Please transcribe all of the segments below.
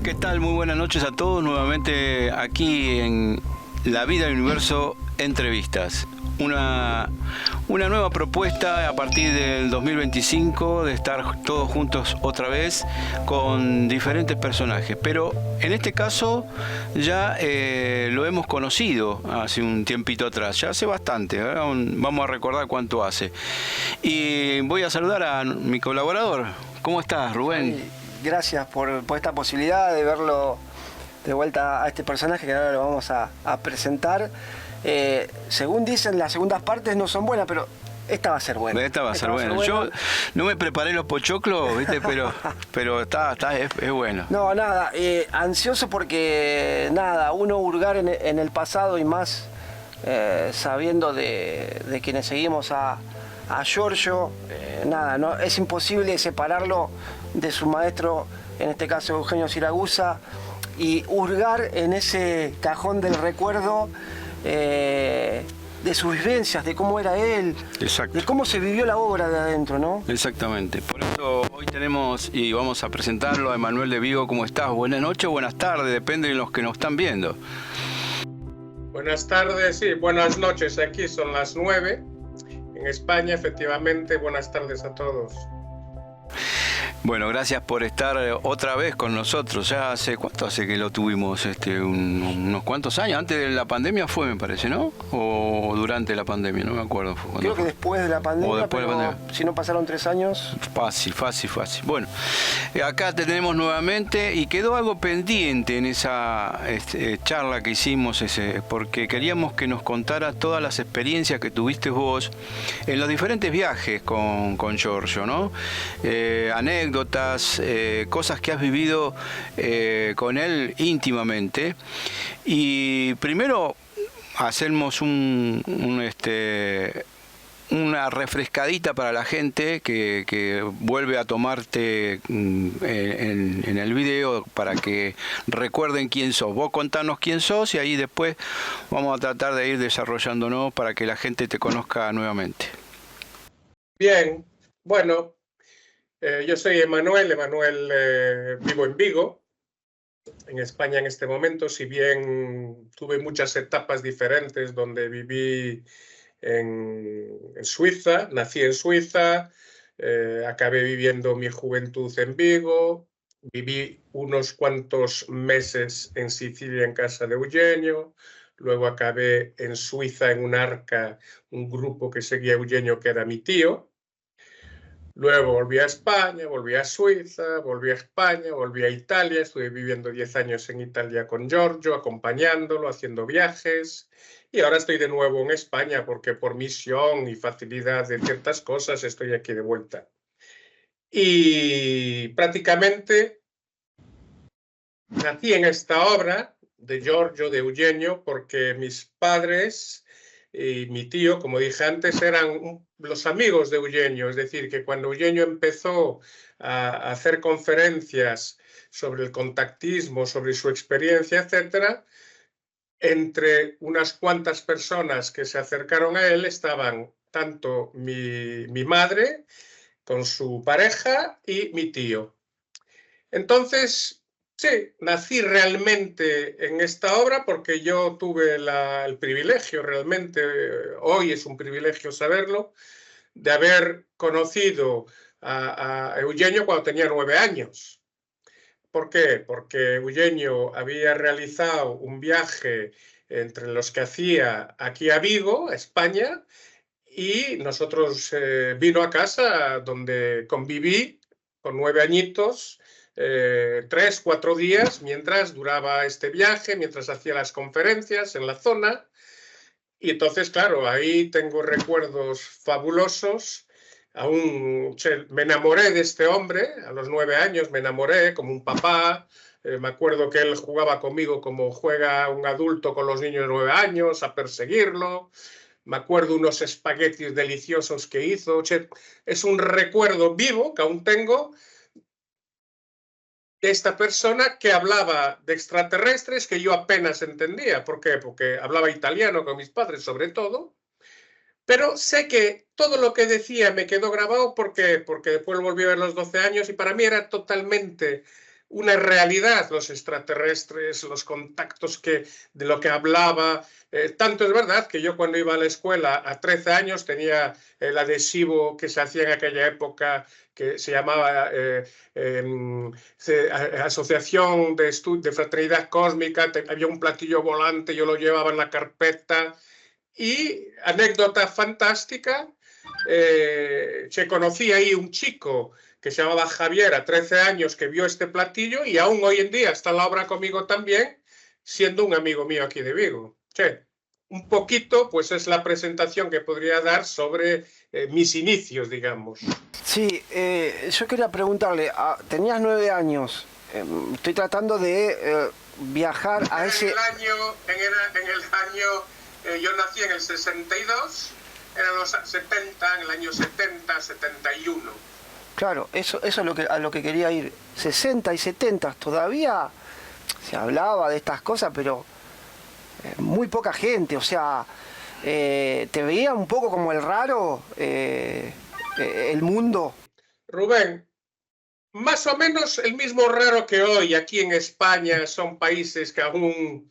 ¿qué tal? Muy buenas noches a todos. Nuevamente aquí en La Vida del Universo Entrevistas. Una nueva propuesta a partir del 2025 de estar todos juntos otra vez con diferentes personajes. Pero en este caso ya lo hemos conocido hace un tiempito atrás, ya hace bastante. Vamos a recordar cuánto hace. Y voy a saludar a mi colaborador. ¿Cómo estás, Rubén? Gracias por esta posibilidad de verlo de vuelta a este personaje que ahora lo vamos a presentar. Según dicen, las segundas partes no son buenas, pero esta va a ser buena. Esta va a ser buena. Yo no me preparé los pochoclos, ¿viste? pero es bueno. No, nada, ansioso porque, uno hurgar en el pasado y más sabiendo de quienes seguimos a Giorgio, no, es imposible separarlo de su maestro, en este caso Eugenio Siragusa, y hurgar en ese cajón del recuerdo de sus vivencias, de cómo era él, exacto, de cómo se vivió la obra de adentro, ¿no? Exactamente. Por eso hoy tenemos y vamos a presentarlo a Emanuel de Vigo. ¿Cómo estás? Buenas noches o buenas tardes, depende de los que nos están viendo. Buenas tardes, sí, buenas noches. Aquí son las 9 en España, efectivamente. Buenas tardes a todos. Bueno, gracias por estar otra vez con nosotros. Ya ¿cuánto hace que lo tuvimos? Unos cuantos años. Antes de la pandemia fue, me parece, ¿no? O durante la pandemia, no me acuerdo. Creo que después de la pandemia, si no pasaron 3 años. Fácil. Bueno, acá te tenemos nuevamente y quedó algo pendiente en esa charla que hicimos, porque queríamos que nos contaras todas las experiencias que tuviste vos en los diferentes viajes con Giorgio, ¿no? Anécdotas, cosas que has vivido con él íntimamente. Y primero hacemos una refrescadita para la gente que vuelve a tomarte en el video para que recuerden quién sos. Vos contanos quién sos y ahí después vamos a tratar de ir desarrollándonos para que la gente te conozca nuevamente. Bien, bueno. Yo soy Emanuel, vivo en Vigo, en España en este momento, si bien tuve muchas etapas diferentes donde viví en Suiza, nací en Suiza, acabé viviendo mi juventud en Vigo, viví unos cuantos meses en Sicilia en casa de Eugenio, luego acabé en Suiza en un Arca, un grupo que seguía a Eugenio que era mi tío. Luego volví a España, volví a Suiza, volví a España, volví a Italia. Estuve viviendo 10 años en Italia con Giorgio, acompañándolo, haciendo viajes. Y ahora estoy de nuevo en España porque por misión y facilidad de ciertas cosas estoy aquí de vuelta. Y prácticamente nací en esta obra de Giorgio, de Eugenio, porque mis padres y mi tío, como dije antes, eran los amigos de Eugenio, es decir, que cuando Eugenio empezó a hacer conferencias sobre el contactismo, sobre su experiencia, etc., entre unas cuantas personas que se acercaron a él estaban tanto mi madre con su pareja y mi tío. Entonces, sí, nací realmente en esta obra porque yo tuve el privilegio, realmente, hoy es un privilegio saberlo, de haber conocido a Eugenio cuando tenía 9 años. ¿Por qué? Porque Eugenio había realizado un viaje entre los que hacía aquí a Vigo, a España, y nosotros vino a casa donde conviví con 9 añitos, 3, 4 días, mientras duraba este viaje, mientras hacía las conferencias en la zona. Y entonces, claro, ahí tengo recuerdos fabulosos. Aún me enamoré de este hombre, a los 9 años me enamoré como un papá. Me acuerdo que él jugaba conmigo como juega un adulto con los niños de 9 años, a perseguirlo. Me acuerdo unos espaguetis deliciosos que hizo. Es un recuerdo vivo que aún tengo de esta persona que hablaba de extraterrestres que yo apenas entendía. ¿Por qué? Porque hablaba italiano con mis padres, sobre todo. Pero sé que todo lo que decía me quedó grabado porque después lo volví a ver a los 12 años y para mí era totalmente una realidad, los extraterrestres, los contactos de lo que hablaba. Tanto es verdad que yo cuando iba a la escuela a 13 años tenía el adhesivo que se hacía en aquella época que se llamaba Asociación de Fraternidad Cósmica, había un platillo volante, yo lo llevaba en la carpeta. Y anécdota fantástica, se conocía ahí un chico que se llamaba Javier, a 13 años, que vio este platillo y aún hoy en día está en la obra conmigo también, siendo un amigo mío aquí de Vigo. Sí, un poquito, pues es la presentación que podría dar sobre mis inicios, digamos. Sí, yo quería preguntarle, tenías 9 años, estoy tratando de viajar a ese... En el año, yo nací en el 62, eran los 70, en el año 70, 71. Claro, eso es a lo que quería ir. 60 y 70, todavía se hablaba de estas cosas, pero muy poca gente, o sea, te veía un poco como el raro, el mundo. Rubén, más o menos el mismo raro que hoy aquí en España, son países que aún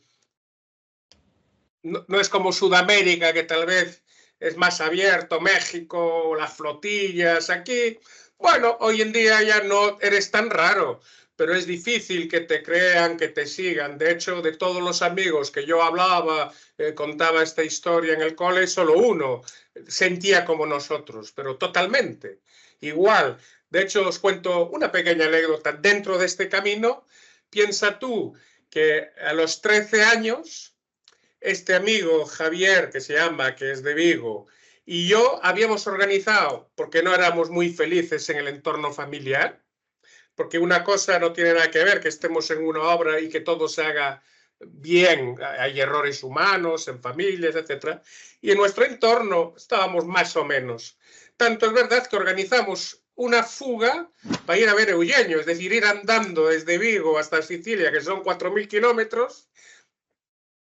no es como Sudamérica, que tal vez es más abierto, México, las flotillas, aquí, bueno, hoy en día ya no eres tan raro, pero es difícil que te crean, que te sigan. De hecho, de todos los amigos que yo hablaba, contaba esta historia en el cole, solo uno sentía como nosotros, pero totalmente igual. De hecho, os cuento una pequeña anécdota. Dentro de este camino, piensa tú que a los 13 años, este amigo Javier, que se llama, que es de Vigo, y yo habíamos organizado, porque no éramos muy felices en el entorno familiar, porque una cosa no tiene nada que ver que estemos en una obra y que todo se haga bien, hay errores humanos en familias, etc. Y en nuestro entorno estábamos más o menos. Tanto es verdad que organizamos una fuga para ir a ver Eugenio, es decir, ir andando desde Vigo hasta Sicilia, que son 4.000 kilómetros,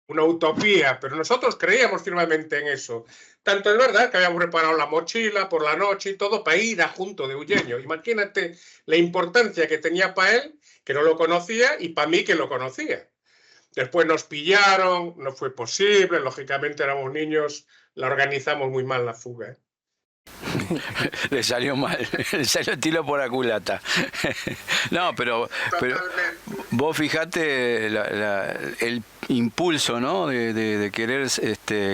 una utopía, pero nosotros creíamos firmemente en eso. Tanto es verdad que habíamos preparado la mochila por la noche y todo para ir a junto de Eugenio. Imagínate la importancia que tenía para él, que no lo conocía, y para mí, que lo conocía. Después nos pillaron, no fue posible, lógicamente éramos niños, la organizamos muy mal la fuga. Le salió mal, le salió tiro por la culata. No, pero vos fijate el impulso, ¿no? de querer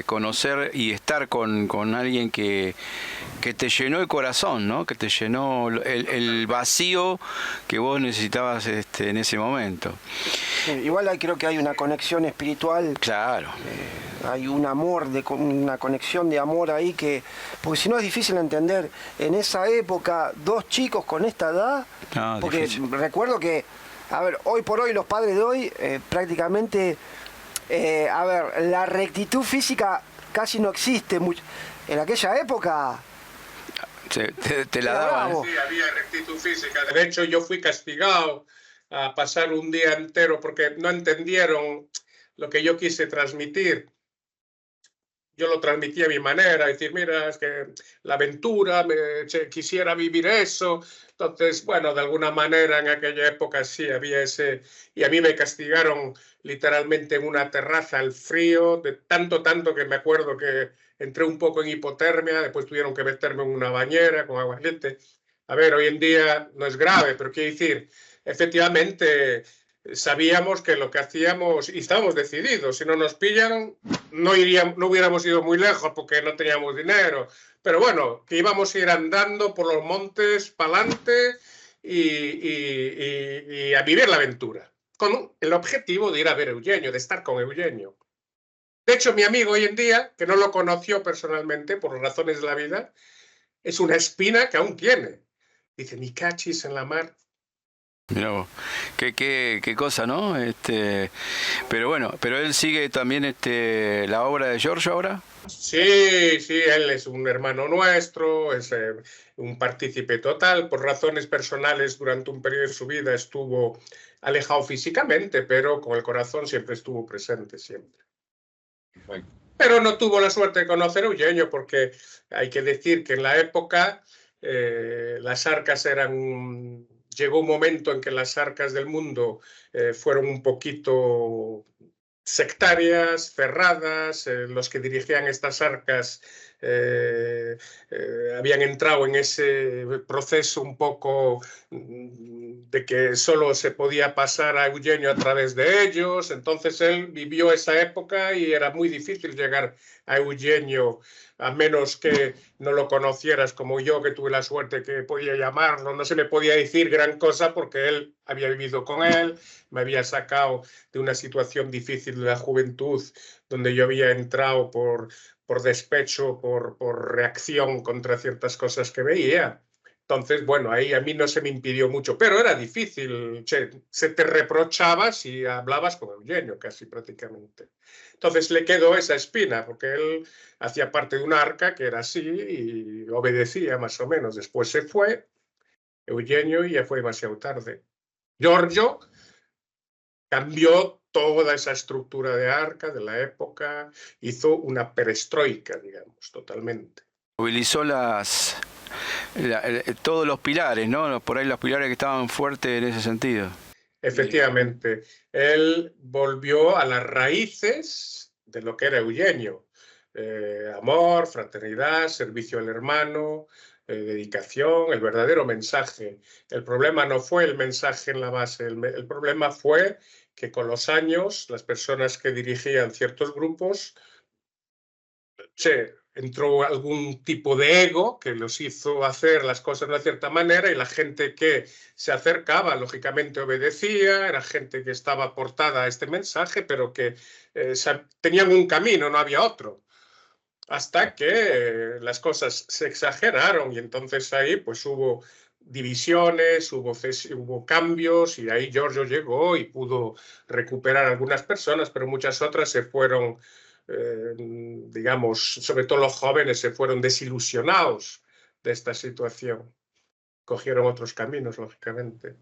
conocer y estar con alguien que te llenó el corazón, ¿no? Que te llenó el vacío que vos necesitabas en ese momento. Sí, igual creo que hay una conexión espiritual. Claro. Hay un amor, una conexión de amor ahí porque si no es difícil entender. En esa época, 2 chicos con esta edad, porque difícil. Recuerdo que, a ver, hoy por hoy los padres de hoy prácticamente, a ver, la rectitud física casi no existe mucho. En aquella época... Te la daban. Sí, había rectitud física. De hecho, yo fui castigado a pasar un día entero porque no entendieron lo que yo quise transmitir. Yo lo transmití a mi manera, decir, mira, es que la aventura, quisiera vivir eso. Entonces, bueno, de alguna manera en aquella época sí había ese... Y a mí me castigaron literalmente en una terraza al frío, de tanto que me acuerdo que entré un poco en hipotermia, después tuvieron que meterme en una bañera con agua caliente. A ver, hoy en día no es grave, pero quiero decir, efectivamente... Sabíamos que lo que hacíamos, y estábamos decididos, si no nos pillan, no hubiéramos ido muy lejos porque no teníamos dinero, pero bueno, que íbamos a ir andando por los montes para adelante y a vivir la aventura, con el objetivo de ir a ver a Eugenio, de estar con Eugenio. De hecho, mi amigo hoy en día, que no lo conoció personalmente por razones de la vida, es una espina que aún tiene. Dice, ni cachis en la mar. Mirá vos, qué cosa, ¿no? Pero bueno, pero él sigue también la obra de Giorgio ahora. Sí, él es un hermano nuestro, es un partícipe total. Por razones personales, durante un periodo de su vida estuvo alejado físicamente, pero con el corazón siempre estuvo presente, siempre. Pero no tuvo la suerte de conocer a Eugenio, porque hay que decir que en la época las arcas eran llegó un momento en que las arcas del mundo fueron un poquito sectarias, cerradas, los que dirigían estas arcas habían entrado en ese proceso un poco de que solo se podía pasar a Eugenio a través de ellos, entonces él vivió esa época y era muy difícil llegar a Eugenio a menos que no lo conocieras como yo, que tuve la suerte que podía llamarlo, no se le podía decir gran cosa porque él había vivido con él, me había sacado de una situación difícil de la juventud, donde yo había entrado por despecho, por reacción contra ciertas cosas que veía. Entonces, bueno, ahí a mí no se me impidió mucho, pero era difícil, se te reprochaba si hablabas con Eugenio casi prácticamente. Entonces le quedó esa espina, porque él hacía parte de una arca que era así y obedecía más o menos. Después se fue Eugenio y ya fue demasiado tarde. Giorgio cambió toda esa estructura de arca de la época, hizo una perestroika, digamos, totalmente. Movilizó todos los pilares, ¿no? Por ahí los pilares que estaban fuertes en ese sentido. Efectivamente, él volvió a las raíces de lo que era Eugenio. Amor, fraternidad, servicio al hermano, dedicación, el verdadero mensaje. El problema no fue el mensaje en la base, el problema fue que con los años las personas que dirigían ciertos grupos entró algún tipo de ego que los hizo hacer las cosas de una cierta manera y la gente que se acercaba, lógicamente obedecía, era gente que estaba aportada a este mensaje, pero que tenían un camino, no había otro. Hasta que las cosas se exageraron y entonces ahí pues hubo divisiones, hubo cambios y ahí Giorgio llegó y pudo recuperar algunas personas, pero muchas otras se fueron, digamos, sobre todo los jóvenes se fueron desilusionados de esta situación. Cogieron otros caminos, lógicamente.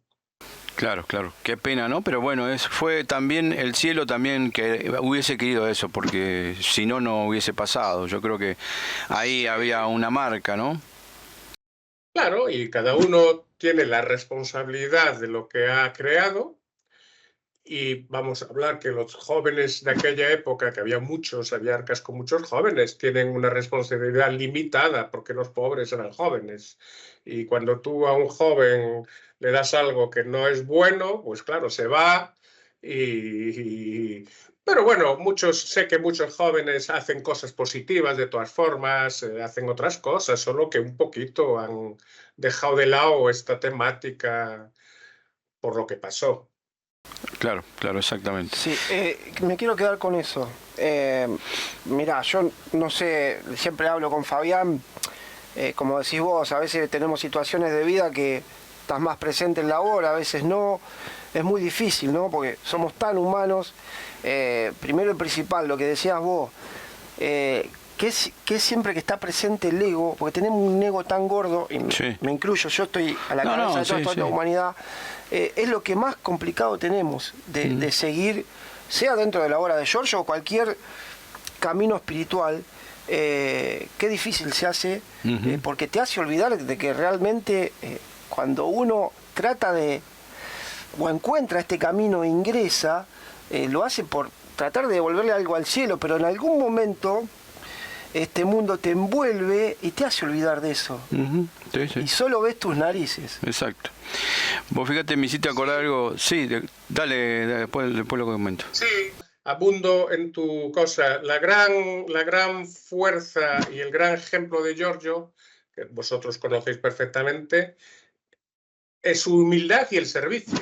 Claro, claro. Qué pena, ¿no? Pero bueno, fue también el cielo también que hubiese querido eso, porque si no, no hubiese pasado. Yo creo que ahí había una marca, ¿no? Claro, y cada uno tiene la responsabilidad de lo que ha creado. Y vamos a hablar que los jóvenes de aquella época, que había muchos, había arcas con muchos jóvenes, tienen una responsabilidad limitada porque los pobres eran jóvenes. Y cuando tú a un joven le das algo que no es bueno, pues claro, se va. Pero bueno, sé que muchos jóvenes hacen cosas positivas de todas formas, hacen otras cosas, solo que un poquito han dejado de lado esta temática por lo que pasó. Claro, claro, exactamente. Sí, me quiero quedar con eso. Mirá, yo no sé, siempre hablo con Fabián, como decís vos, a veces tenemos situaciones de vida que estás más presente en la hora, a veces no. Es muy difícil, ¿no? Porque somos tan humanos. Primero y principal, lo que decías vos, que es siempre que está presente el ego, porque tenemos un ego tan gordo, y sí. Me incluyo, yo estoy a la cabeza de toda la humanidad, es lo que más complicado tenemos de seguir, sea dentro de la hora de Giorgio o cualquier camino espiritual. Qué difícil se hace, porque te hace olvidar de que realmente cuando uno trata de o encuentra este camino e ingresa, lo hace por tratar de devolverle algo al cielo, pero en algún momento este mundo te envuelve y te hace olvidar de eso. Sí, sí. Y solo ves tus narices. Exacto. Vos fíjate, me hiciste acordar algo. Sí, dale, después lo comento. Sí, abundo en tu cosa. La gran fuerza y el gran ejemplo de Giorgio, que vosotros conocéis perfectamente, es su humildad y el servicio.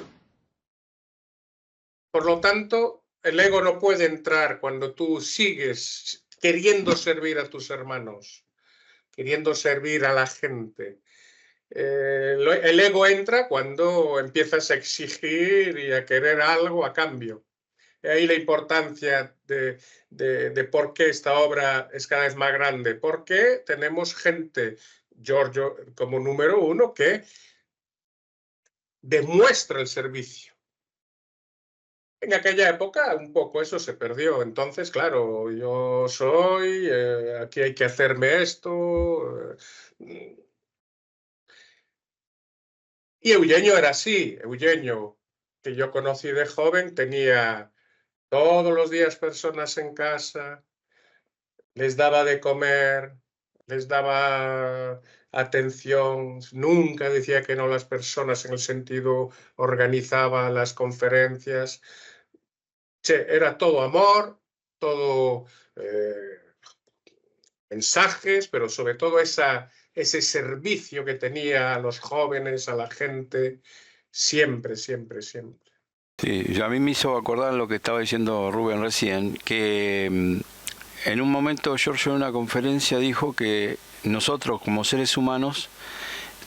Por lo tanto, el ego no puede entrar cuando tú sigues queriendo servir a tus hermanos, queriendo servir a la gente. El ego entra cuando empiezas a exigir y a querer algo a cambio. Y ahí la importancia de por qué esta obra es cada vez más grande. Porque tenemos gente, Giorgio como número uno, que demuestra el servicio. En aquella época un poco eso se perdió. Entonces, claro, yo soy, aquí hay que hacerme esto. Y Eugenio era así. Eugenio, que yo conocí de joven, tenía todos los días personas en casa, les daba de comer, les daba atención, nunca decía que no a las personas en el sentido organizaba las conferencias. Che, era todo amor, todo mensajes, pero sobre todo ese servicio que tenía a los jóvenes, a la gente, siempre, siempre, siempre. Sí, a mí me hizo acordar lo que estaba diciendo Rubén recién, que en un momento Giorgio en una conferencia dijo que nosotros como seres humanos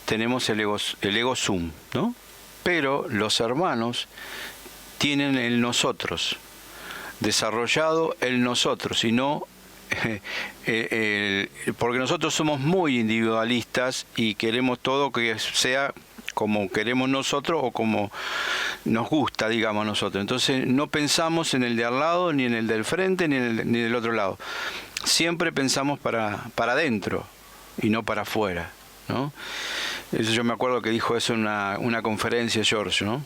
tenemos el ego sum, ¿no? Pero los hermanos tienen el nosotros, desarrollado el nosotros, y no porque nosotros somos muy individualistas y queremos todo que sea como queremos nosotros o como nos gusta, digamos, nosotros. Entonces no pensamos en el de al lado, ni en el del frente, ni del otro lado. Siempre pensamos para adentro y no para afuera, ¿no? Eso yo me acuerdo que dijo eso en una conferencia George, ¿no?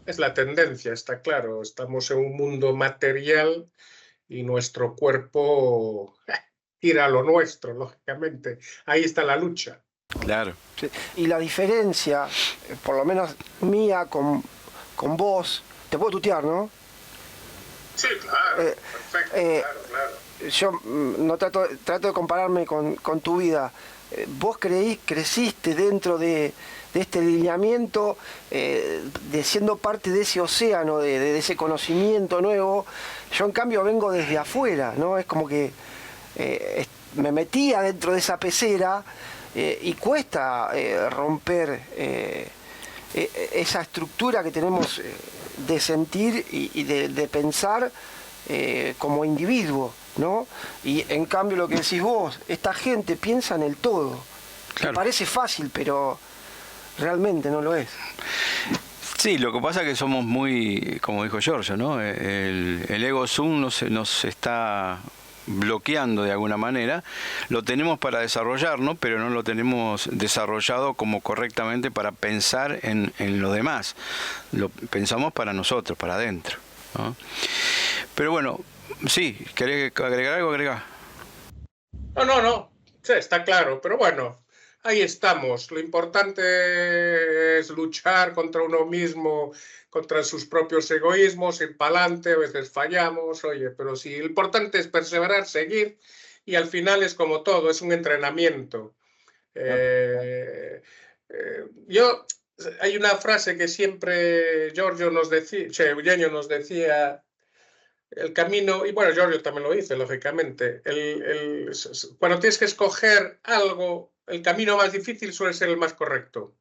Es la tendencia, está claro. Estamos en un mundo material y nuestro cuerpo tira a lo nuestro, lógicamente. Ahí está la lucha. Claro. Sí. Y la diferencia, por lo menos mía con vos, te puedo tutear, ¿no? Sí, claro, perfecto, claro. Yo no trato de compararme con tu vida. Vos creciste dentro de este lineamiento, de siendo parte de ese océano, de ese conocimiento nuevo. Yo en cambio vengo desde afuera, ¿no? Es como que me metía dentro de esa pecera y cuesta romper esa estructura que tenemos de sentir y de pensar como individuo, ¿no? Y en cambio lo que decís vos, esta gente piensa en el todo. Claro. Me parece fácil, pero realmente no lo es. Sí, lo que pasa es que somos muy, como dijo Giorgio, ¿no? El ego sum nos está bloqueando de alguna manera. Lo tenemos para desarrollarnos, pero no lo tenemos desarrollado como correctamente para pensar en lo demás. Lo pensamos para nosotros, para adentro, ¿no? Pero bueno, sí, ¿querés agregar algo? Agregá. No, sí, está claro, pero bueno, ahí estamos. Lo importante es luchar contra uno mismo, contra sus propios egoísmos, ir para adelante, a veces fallamos, oye, pero sí, lo importante es perseverar, seguir, y al final es como todo, es un entrenamiento. Hay una frase que siempre Giorgio nos decía, Eugenio nos decía, el camino, y bueno, Giorgio también lo dice, lógicamente, cuando tienes que escoger algo, el camino más difícil suele ser el más correcto.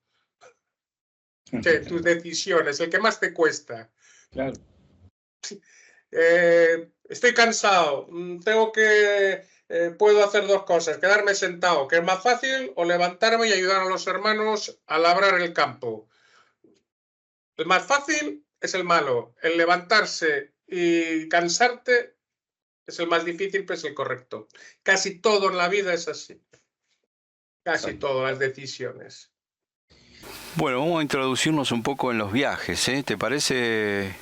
Tus decisiones, el que más te cuesta. Claro. Estoy cansado, puedo hacer dos cosas, quedarme sentado, que es más fácil, o levantarme y ayudar a los hermanos a labrar el campo. El más fácil es el malo, el levantarse y cansarte es el más difícil, pero es el correcto. Casi todo en la vida es así. Casi todas las decisiones. Bueno, vamos a introducirnos un poco en los viajes, ¿eh? ¿Te parece,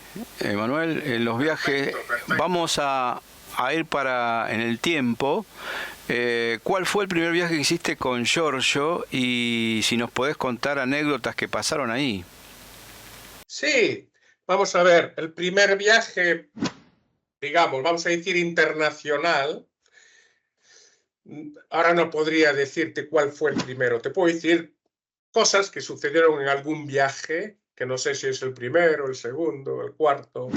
Manuel? En los viajes perfecto. Vamos a ir en el tiempo. ¿Cuál fue el primer viaje que hiciste con Giorgio? Y si nos podés contar anécdotas que pasaron ahí. Sí, vamos a ver, el primer viaje, digamos, vamos a decir internacional. Ahora no podría decirte cuál fue el primero. Te puedo decir cosas que sucedieron en algún viaje, que no sé si es el primero, el segundo, el cuarto.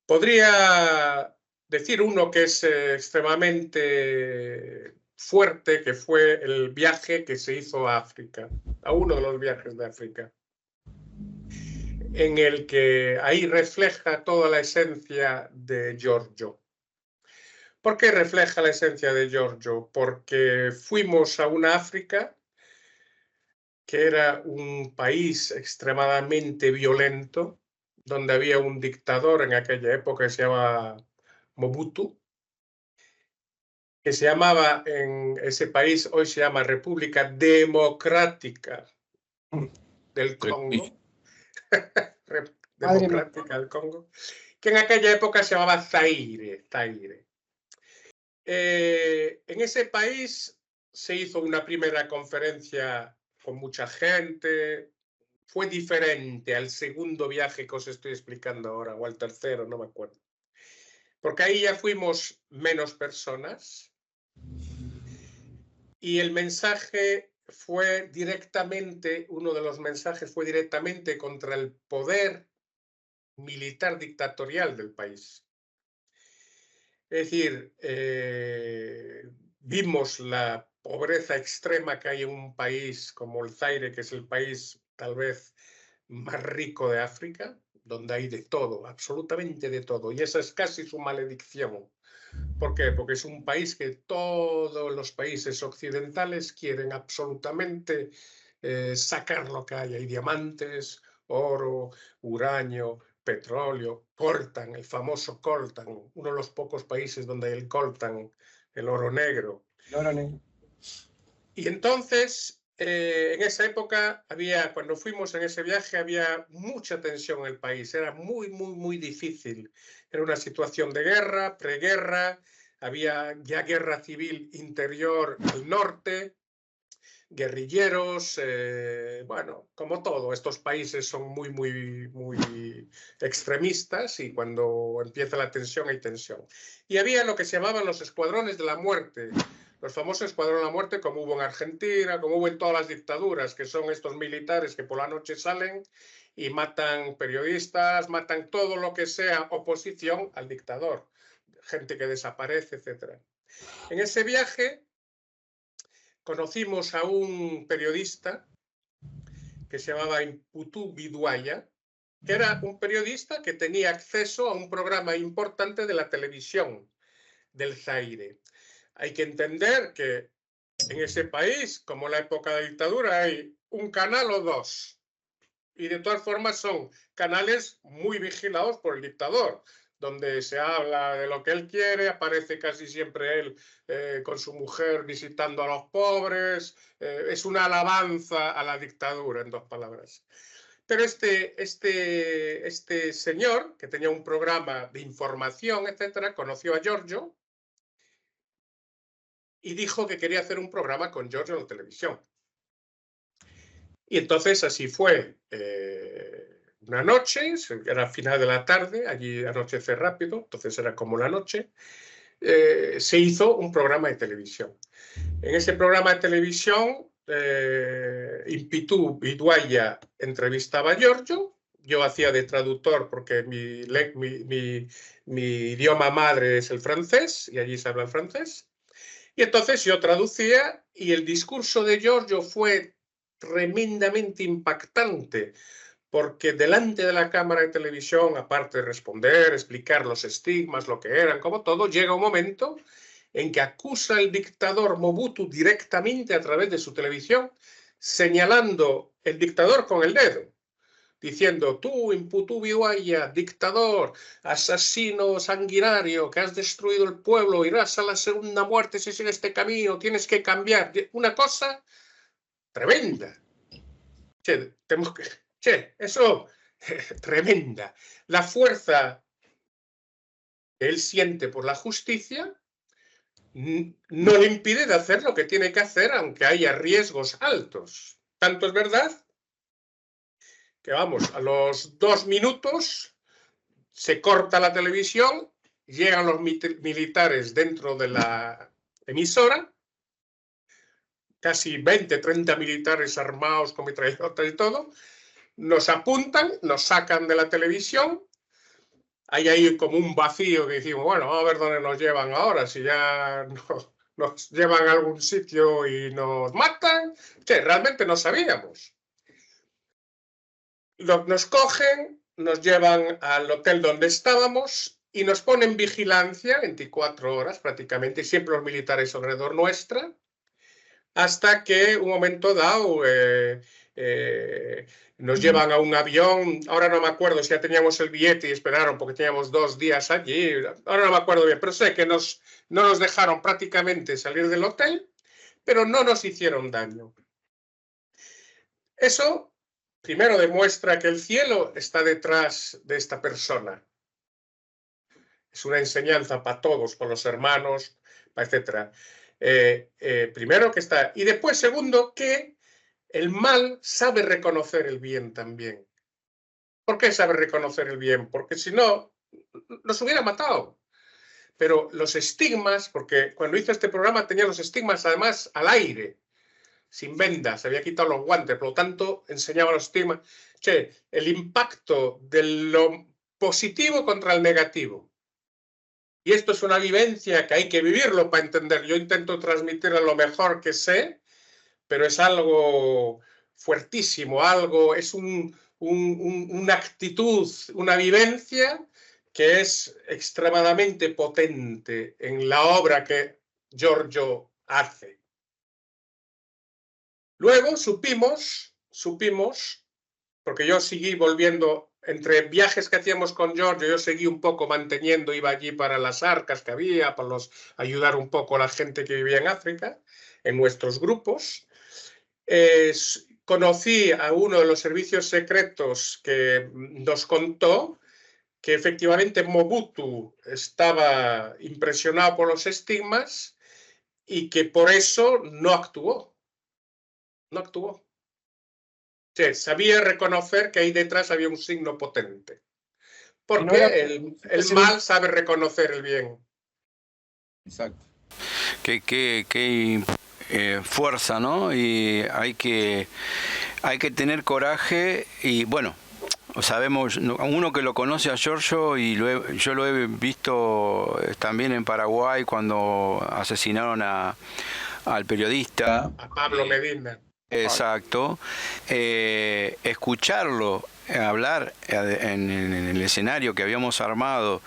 Podría decir uno que es extremadamente fuerte, que fue el viaje que se hizo a África, a uno de los viajes de África, en el que ahí refleja toda la esencia de Giorgio. ¿Por qué refleja la esencia de Giorgio? Porque fuimos a una África que era un país extremadamente violento, donde había un dictador en aquella época que se llamaba Mobutu, que se llamaba en ese país, hoy se llama República Democrática del Congo, Madre mía. Democrática del Congo, que en aquella época se llamaba Zaire. En ese país se hizo una primera conferencia con mucha gente. Fue diferente al segundo viaje que os estoy explicando ahora, o al tercero, no me acuerdo. Porque ahí ya fuimos menos personas y el mensaje fue directamente, uno de los mensajes fue directamente contra el poder militar dictatorial del país. Es decir, vimos la pobreza extrema que hay en un país como el Zaire, que es el país tal vez más rico de África, donde hay de todo, absolutamente de todo, y esa es casi su maledicción. ¿Por qué? Porque es un país que todos los países occidentales quieren absolutamente sacar lo que hay. Hay diamantes, oro, uranio, petróleo, coltan, el famoso coltan, uno de los pocos países donde hay el coltan, el oro negro. Y entonces, en esa época, cuando fuimos en ese viaje, había mucha tensión en el país. Era muy difícil. Era una situación de guerra, preguerra, había ya guerra civil interior al norte, guerrilleros, bueno, como todo, estos países son muy extremistas y cuando empieza la tensión hay tensión. Y había lo que se llamaban los escuadrones de la muerte, los famosos escuadrones de la muerte, como hubo en Argentina, como hubo en todas las dictaduras, que son estos militares que por la noche salen y matan periodistas, matan todo lo que sea oposición al dictador, gente que desaparece, etc. En ese viaje conocimos a un periodista que se llamaba Imputu Biduaya, que era un periodista que tenía acceso a un programa importante de la televisión del Zaire. Hay que entender que en ese país, como en la época de dictadura, hay un canal o dos. Y de todas formas son canales muy vigilados por el dictador, donde se habla de lo que él quiere, aparece casi siempre él con su mujer visitando a los pobres, es una alabanza a la dictadura, en dos palabras. Pero este señor, que tenía un programa de información, etcétera, conoció a Giorgio y dijo que quería hacer un programa con Giorgio en la televisión. Y entonces así fue. Una noche, era final de la tarde, allí anochece rápido, entonces era como la noche, se hizo un programa de televisión. En ese programa de televisión, Impitu Biduaya entrevistaba a Giorgio, yo hacía de traductor porque mi idioma madre es el francés y allí se habla el francés. Y entonces yo traducía y el discurso de Giorgio fue tremendamente impactante, porque delante de la cámara de televisión, aparte de responder, explicar los estigmas, lo que eran, como todo, llega un momento en que acusa al dictador Mobutu directamente a través de su televisión, señalando el dictador con el dedo, diciendo: tú, Imputu Biduaya, dictador, asesino sanguinario, que has destruido el pueblo, irás a la segunda muerte si sigues este camino, tienes que cambiar. Una cosa tremenda. Eso, tremenda. La fuerza que él siente por la justicia no le impide de hacer lo que tiene que hacer, aunque haya riesgos altos. Tanto es verdad que, vamos, a los 2 minutos se corta la televisión, llegan los militares dentro de la emisora, casi 20, 30 militares armados con metralletas y todo, nos apuntan, nos sacan de la televisión, hay ahí como un vacío que decimos, bueno, vamos a ver dónde nos llevan ahora, si ya nos llevan a algún sitio y nos matan. Realmente no sabíamos. Nos cogen, nos llevan al hotel donde estábamos y nos ponen vigilancia 24 horas prácticamente, siempre los militares alrededor nuestra, hasta que un momento dado nos llevan a un avión. Ahora no me acuerdo si ya teníamos el billete y esperaron porque teníamos 2 días allí, ahora no me acuerdo bien, pero sé que no nos dejaron prácticamente salir del hotel, pero no nos hicieron daño. Eso primero demuestra que el cielo está detrás de esta persona. Es una enseñanza para todos, para los hermanos, etc. Primero que está. Y después, segundo, que el mal sabe reconocer el bien también. ¿Por qué sabe reconocer el bien? Porque si no, nos hubiera matado. Pero los estigmas, porque cuando hice este programa tenía los estigmas además al aire, sin vendas, había quitado los guantes, por lo tanto enseñaba los estigmas. Che, el impacto de lo positivo contra el negativo. Y esto es una vivencia que hay que vivirlo para entender. Yo intento transmitir lo mejor que sé, pero es algo fuertísimo, es una actitud, una vivencia que es extremadamente potente en la obra que Giorgio hace. Luego supimos, porque yo seguí volviendo, entre viajes que hacíamos con Giorgio, yo seguí un poco manteniendo, iba allí para las arcas que había, para ayudar un poco a la gente que vivía en África, en nuestros grupos. Conocí a uno de los servicios secretos que nos contó que efectivamente Mobutu estaba impresionado por los estigmas y que por eso no actuó. No actuó. Sí, sabía reconocer que ahí detrás había un signo potente. Porque el mal sabe reconocer el bien. Exacto. Qué fuerza, ¿no? Y hay que tener coraje y bueno, sabemos, uno que lo conoce a Giorgio y yo lo he visto también en Paraguay cuando asesinaron al periodista. A Pablo Medina. Exacto. Escucharlo hablar en el escenario que habíamos armado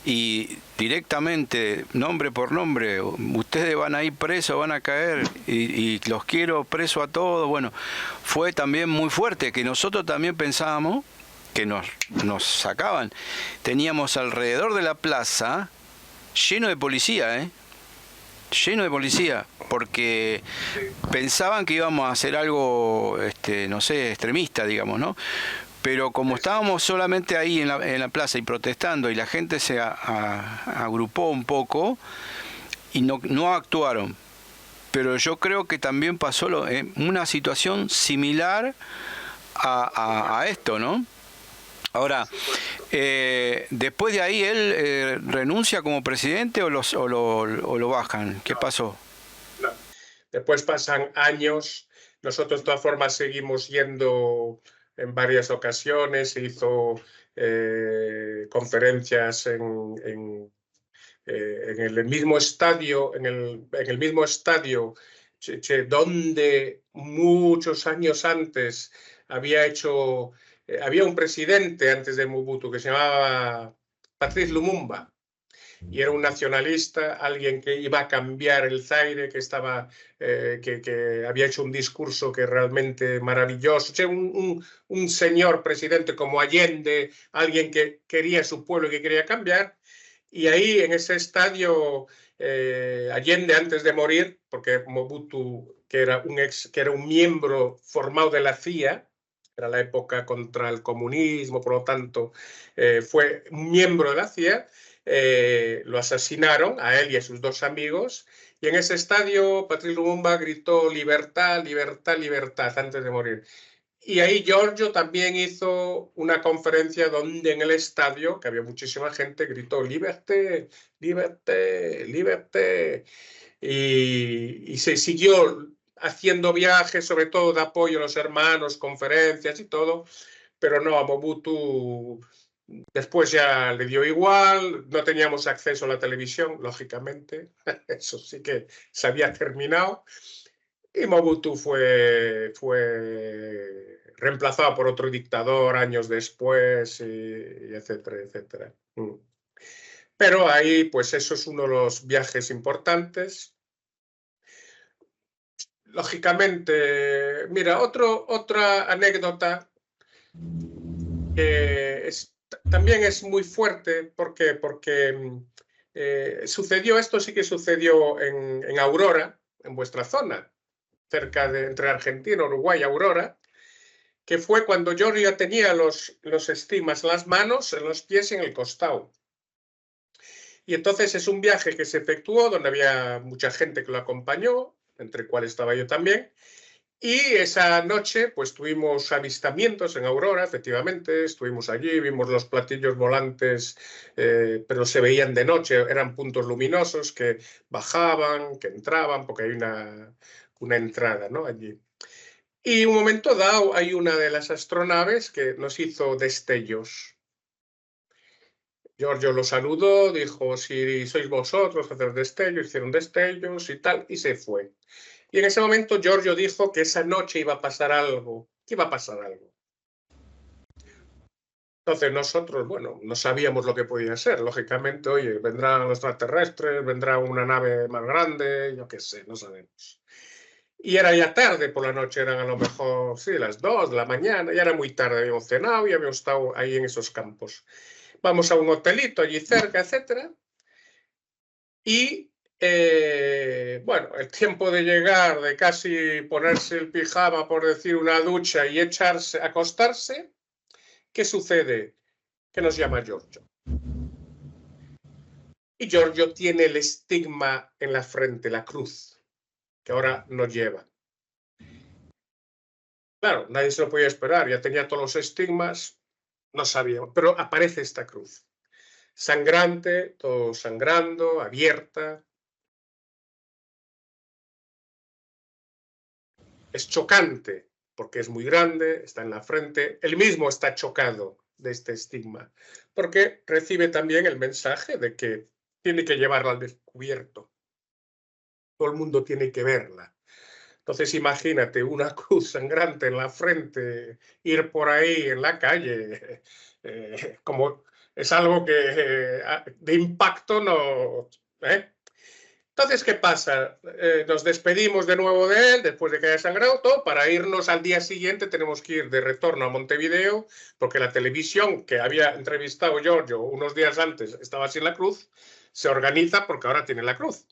y directamente, nombre por nombre, ustedes van a ir presos, van a caer y los quiero preso a todos. Bueno, fue también muy fuerte, que nosotros también pensábamos que nos sacaban. Teníamos alrededor de la plaza lleno de policía, lleno de policía, porque pensaban que íbamos a hacer algo, no sé, extremista, digamos, ¿no? Pero como estábamos solamente ahí en la plaza y protestando y la gente se agrupó un poco y no actuaron. Pero yo creo que también pasó una situación similar a esto, ¿no? Ahora, después de ahí, ¿él renuncia como presidente o lo bajan? ¿Qué pasó? No. Después pasan años. Nosotros de todas formas seguimos yendo en varias ocasiones. Se hizo conferencias en el mismo estadio, en el mismo estadio donde muchos años antes había un presidente antes de Mobutu que se llamaba Patrice Lumumba y era un nacionalista, alguien que iba a cambiar el Zaire, que había hecho un discurso que realmente maravilloso, un señor presidente como Allende, alguien que quería su pueblo y que quería cambiar. Y ahí en ese estadio, Allende antes de morir, porque Mobutu, que era un miembro formado de la CIA, era la época contra el comunismo, por lo tanto, fue un miembro de la CIA, lo asesinaron a él y a sus dos amigos, y en ese estadio Patrice Lumumba gritó libertad, libertad, libertad antes de morir. Y ahí Giorgio también hizo una conferencia donde en el estadio, que había muchísima gente, gritó liberté, liberté, liberté. Y se siguió haciendo viajes, sobre todo de apoyo a los hermanos, conferencias y todo, pero no, a Mobutu después ya le dio igual, no teníamos acceso a la televisión, lógicamente, eso sí que se había terminado. Y Mobutu fue reemplazado por otro dictador años después, y etcétera, etcétera. Pero ahí, pues eso es uno de los viajes importantes. Lógicamente, mira, otra anécdota que también es muy fuerte, porque sucedió, esto sí que sucedió en Aurora, en vuestra zona, entre Argentina, Uruguay, Aurora, que fue cuando Giorgio ya tenía los estigmas en las manos, en los pies y en el costado. Y entonces es un viaje que se efectuó donde había mucha gente que lo acompañó, entre cuales estaba yo también. Y esa noche pues tuvimos avistamientos en Aurora, efectivamente, estuvimos allí, vimos los platillos volantes, pero se veían de noche, eran puntos luminosos que bajaban, que entraban, porque hay una entrada, ¿no? Allí. Y un momento dado hay una de las astronaves que nos hizo destellos. Giorgio lo saludó, dijo, si sois vosotros, hacer destellos, hicieron destellos y tal, y se fue. Y en ese momento Giorgio dijo que esa noche iba a pasar algo, que iba a pasar algo. Entonces nosotros, bueno, no sabíamos lo que podía ser. Lógicamente, oye, vendrán los extraterrestres, vendrá una nave más grande, yo qué sé, no sabemos. Y era ya tarde por la noche, eran a lo mejor, sí, las 2 de la mañana, ya era muy tarde, habíamos cenado y habíamos estado ahí en esos campos. Vamos a un hotelito allí cerca, etcétera. Y bueno, el tiempo de llegar, de casi ponerse el pijama, por decir, una ducha y echarse, acostarse, ¿qué sucede? Que nos llama Giorgio. Y Giorgio tiene el estigma en la frente, la cruz, que ahora nos lleva. Claro, nadie se lo podía esperar, ya tenía todos los estigmas, no sabíamos, pero aparece esta cruz. Sangrante, todo sangrando, abierta. Es chocante, porque es muy grande, está en la frente. Él mismo está chocado de este estigma, porque recibe también el mensaje de que tiene que llevarla al descubierto. Todo el mundo tiene que verla. Entonces imagínate una cruz sangrante en la frente, ir por ahí en la calle, como es algo que de impacto no... Entonces, ¿qué pasa? Nos despedimos de nuevo de él después de que haya sangrado todo. Para irnos al día siguiente tenemos que ir de retorno a Montevideo, porque la televisión que había entrevistado Giorgio unos días antes estaba sin la cruz, se organiza porque ahora tiene la cruz.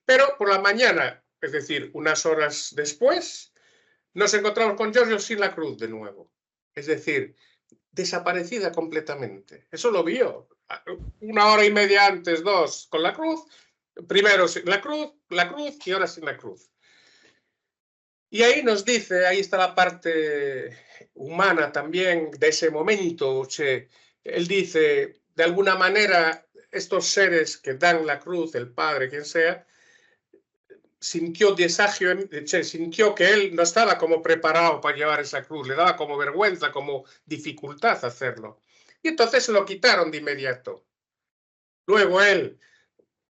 Pero por la mañana, es decir, unas horas después, nos encontramos con Giorgio sin la cruz de nuevo. Es decir, desaparecida completamente. Eso lo vio. Una hora y media antes, 2, con la cruz. Primero sin la cruz y ahora sin la cruz. Y ahí nos dice, ahí está la parte humana también de ese momento. Él dice, de alguna manera, estos seres que dan la cruz, el padre, quien sea, sintió desagio, sintió que él no estaba como preparado para llevar esa cruz, le daba como vergüenza, como dificultad hacerlo. Y entonces se lo quitaron de inmediato. Luego él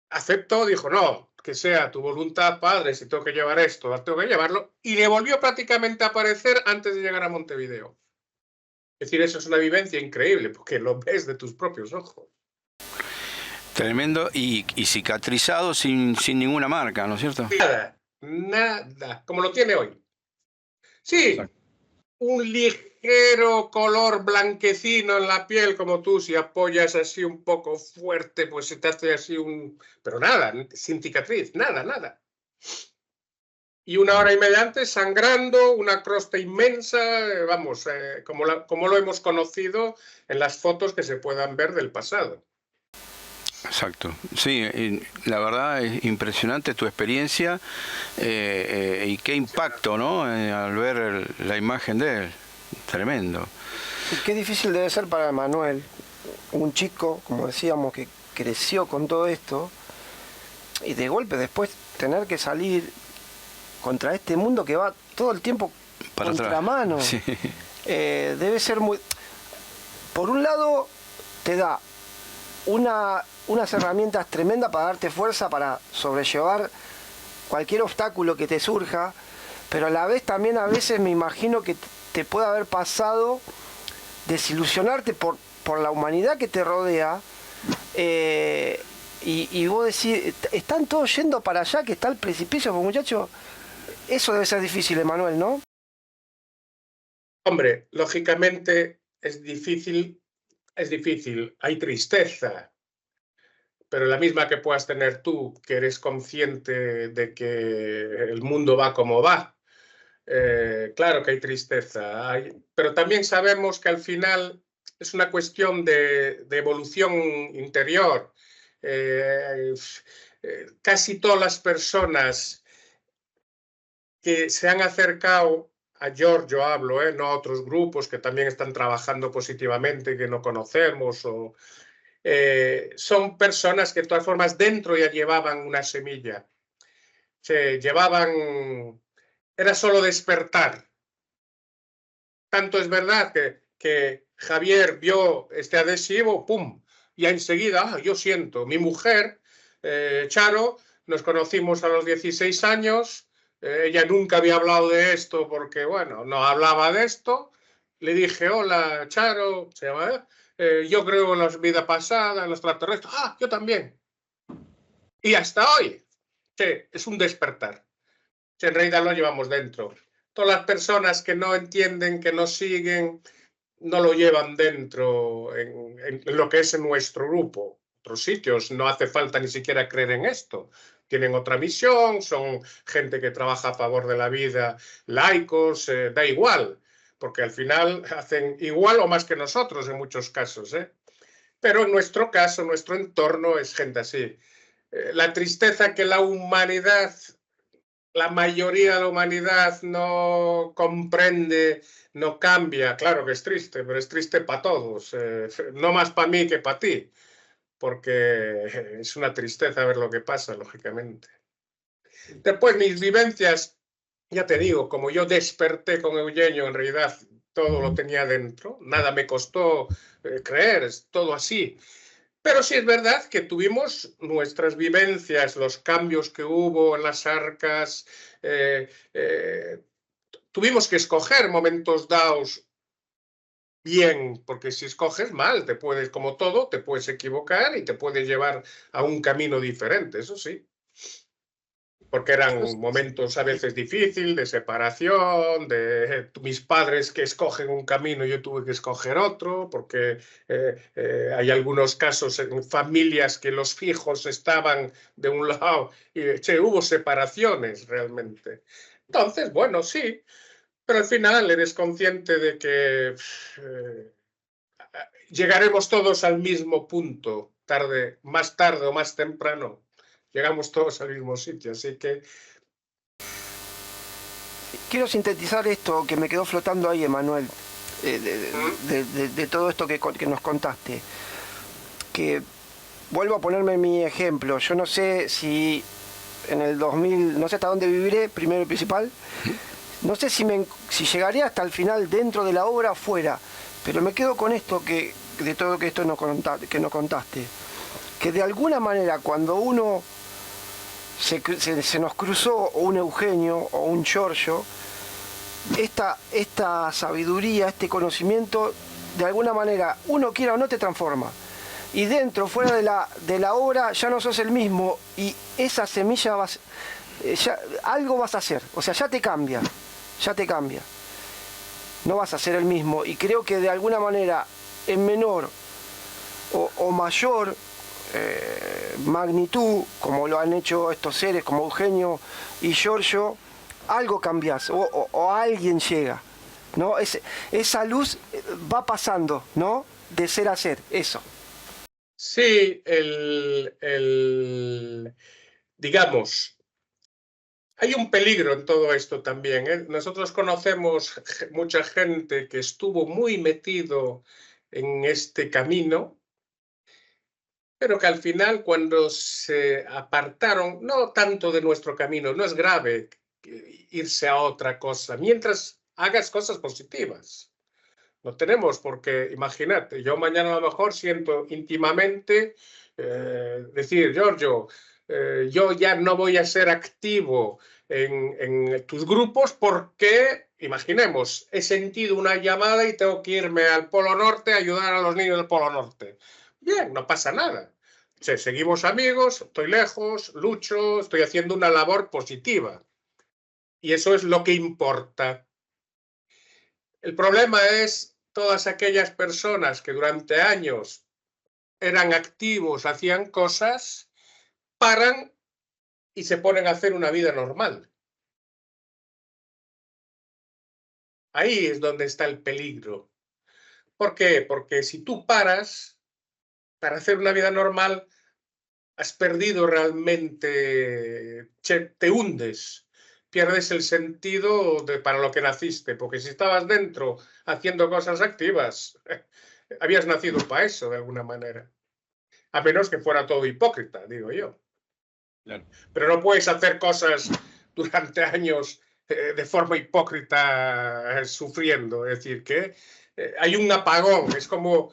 aceptó, dijo, no, que sea tu voluntad, padre, si tengo que llevar esto, tengo que llevarlo, y le volvió prácticamente a aparecer antes de llegar a Montevideo. Es decir, eso es una vivencia increíble, porque lo ves de tus propios ojos. Tremendo y cicatrizado sin ninguna marca, ¿no es cierto? Nada, como lo tiene hoy. Sí, Exacto. Un ligero color blanquecino en la piel, como tú, si apoyas así un poco fuerte, pues se te hace así un... Pero nada, sin cicatriz, nada. Y una hora y media antes, sangrando, una crosta inmensa, vamos, como lo hemos conocido en las fotos que se puedan ver del pasado. Exacto, sí, la verdad es impresionante tu experiencia y qué impacto, ¿no? Al ver la imagen de él, tremendo. Y qué difícil debe ser para Manuel, un chico, como decíamos, que creció con todo esto, y de golpe después tener que salir contra este mundo que va todo el tiempo para contramano. Sí. Debe ser muy... Por un lado, te da unas herramientas tremendas para darte fuerza para sobrellevar cualquier obstáculo que te surja, pero a la vez también a veces me imagino que te puede haber pasado desilusionarte por la humanidad que te rodea, y vos decís, están todos yendo para allá, que está el precipicio, pues muchacho, eso debe ser difícil, Emanuel, ¿no? Hombre, lógicamente es difícil, hay tristeza, pero la misma que puedas tener tú, que eres consciente de que el mundo va como va, Claro que hay tristeza, pero también sabemos que al final es una cuestión de evolución interior. Casi todas las personas que se han acercado a Giorgio, hablo, no a otros grupos que también están trabajando positivamente, que no conocemos, son personas que de todas formas dentro ya llevaban una semilla. Se llevaban, era solo despertar. Tanto es verdad que Javier vio este adhesivo, ¡pum! Y enseguida, yo siento, mi mujer, Charo, nos conocimos a los 16 años, ella nunca había hablado de esto porque, bueno, no hablaba de esto. Le dije, hola, Charo, se llama, yo creo en la vida pasada, en los extraterrestres. Ah, yo también. Y hasta hoy, que es un despertar. Que en realidad lo llevamos dentro. Todas las personas que no entienden, que no siguen, no lo llevan dentro en lo que es en nuestro grupo. Otros sitios no hace falta ni siquiera creer en esto. Tienen otra misión, son gente que trabaja a favor de la vida, laicos, da igual, porque al final hacen igual o más que nosotros en muchos casos. Pero en nuestro caso, nuestro entorno es gente así. La tristeza que la humanidad, la mayoría de la humanidad no comprende, no cambia. Claro que es triste, pero es triste para todos. No más para mí que para ti, porque es una tristeza ver lo que pasa, lógicamente. Después, mis vivencias, ya te digo, como yo desperté con Eugenio, en realidad todo lo tenía dentro, nada me costó creer, es todo así. Pero sí es verdad que tuvimos nuestras vivencias, los cambios que hubo en las arcas, tuvimos que escoger momentos dados bien, porque si escoges mal, te puedes, como todo, te puedes equivocar y te puedes llevar a un camino diferente, eso sí. Porque eran momentos a veces difíciles, de separación, de mis padres que escogen un camino y yo tuve que escoger otro, porque hay algunos casos en familias que los hijos estaban de un lado y hubo separaciones realmente. Entonces, bueno, sí, pero al final eres consciente de que llegaremos todos al mismo punto, más tarde o más temprano. Llegamos todos al mismo sitio, así que Quiero sintetizar esto que me quedó flotando ahí, Emanuel, de todo esto que nos contaste. Que vuelvo a ponerme mi ejemplo. Yo no sé si en el 2000, no sé hasta dónde viviré, primero y principal. No sé si llegaré hasta el final dentro de la obra o fuera. Pero me quedo con esto de todo que nos contaste. Que de alguna manera cuando uno se nos cruzó un Eugenio o un Giorgio, esta sabiduría, este conocimiento, de alguna manera, uno quiera o no, te transforma. Y dentro, fuera de la obra, ya no sos el mismo y esa semilla algo vas a hacer. O sea, ya te cambia. No vas a ser el mismo. Y creo que de alguna manera, en menor o mayor magnitud, como lo han hecho estos seres como Eugenio y Giorgio, algo cambias o alguien llega, ¿no? Esa luz va pasando, ¿no? De ser a ser, eso. sí, digamos, hay un peligro en todo esto también. Nosotros conocemos mucha gente que estuvo muy metido en este camino, pero que al final cuando se apartaron, no tanto de nuestro camino, no es grave irse a otra cosa, mientras hagas cosas positivas. No tenemos porque, imagínate, yo mañana a lo mejor siento íntimamente decir, Giorgio, yo ya no voy a ser activo en tus grupos porque, imaginemos, he sentido una llamada y tengo que irme al Polo Norte a ayudar a los niños del Polo Norte. Bien, no pasa nada. Seguimos amigos, estoy lejos, lucho, estoy haciendo una labor positiva. Y eso es lo que importa. El problema es todas aquellas personas que durante años eran activos, hacían cosas, paran y se ponen a hacer una vida normal. Ahí es donde está el peligro. ¿Por qué? Porque si tú paras para hacer una vida normal, has perdido realmente, te hundes, pierdes el sentido para lo que naciste, porque si estabas dentro haciendo cosas activas, habías nacido para eso de alguna manera. A menos que fuera todo hipócrita, digo yo. Claro. Pero no puedes hacer cosas durante años de forma hipócrita sufriendo. Es decir, que hay un apagón. Es como,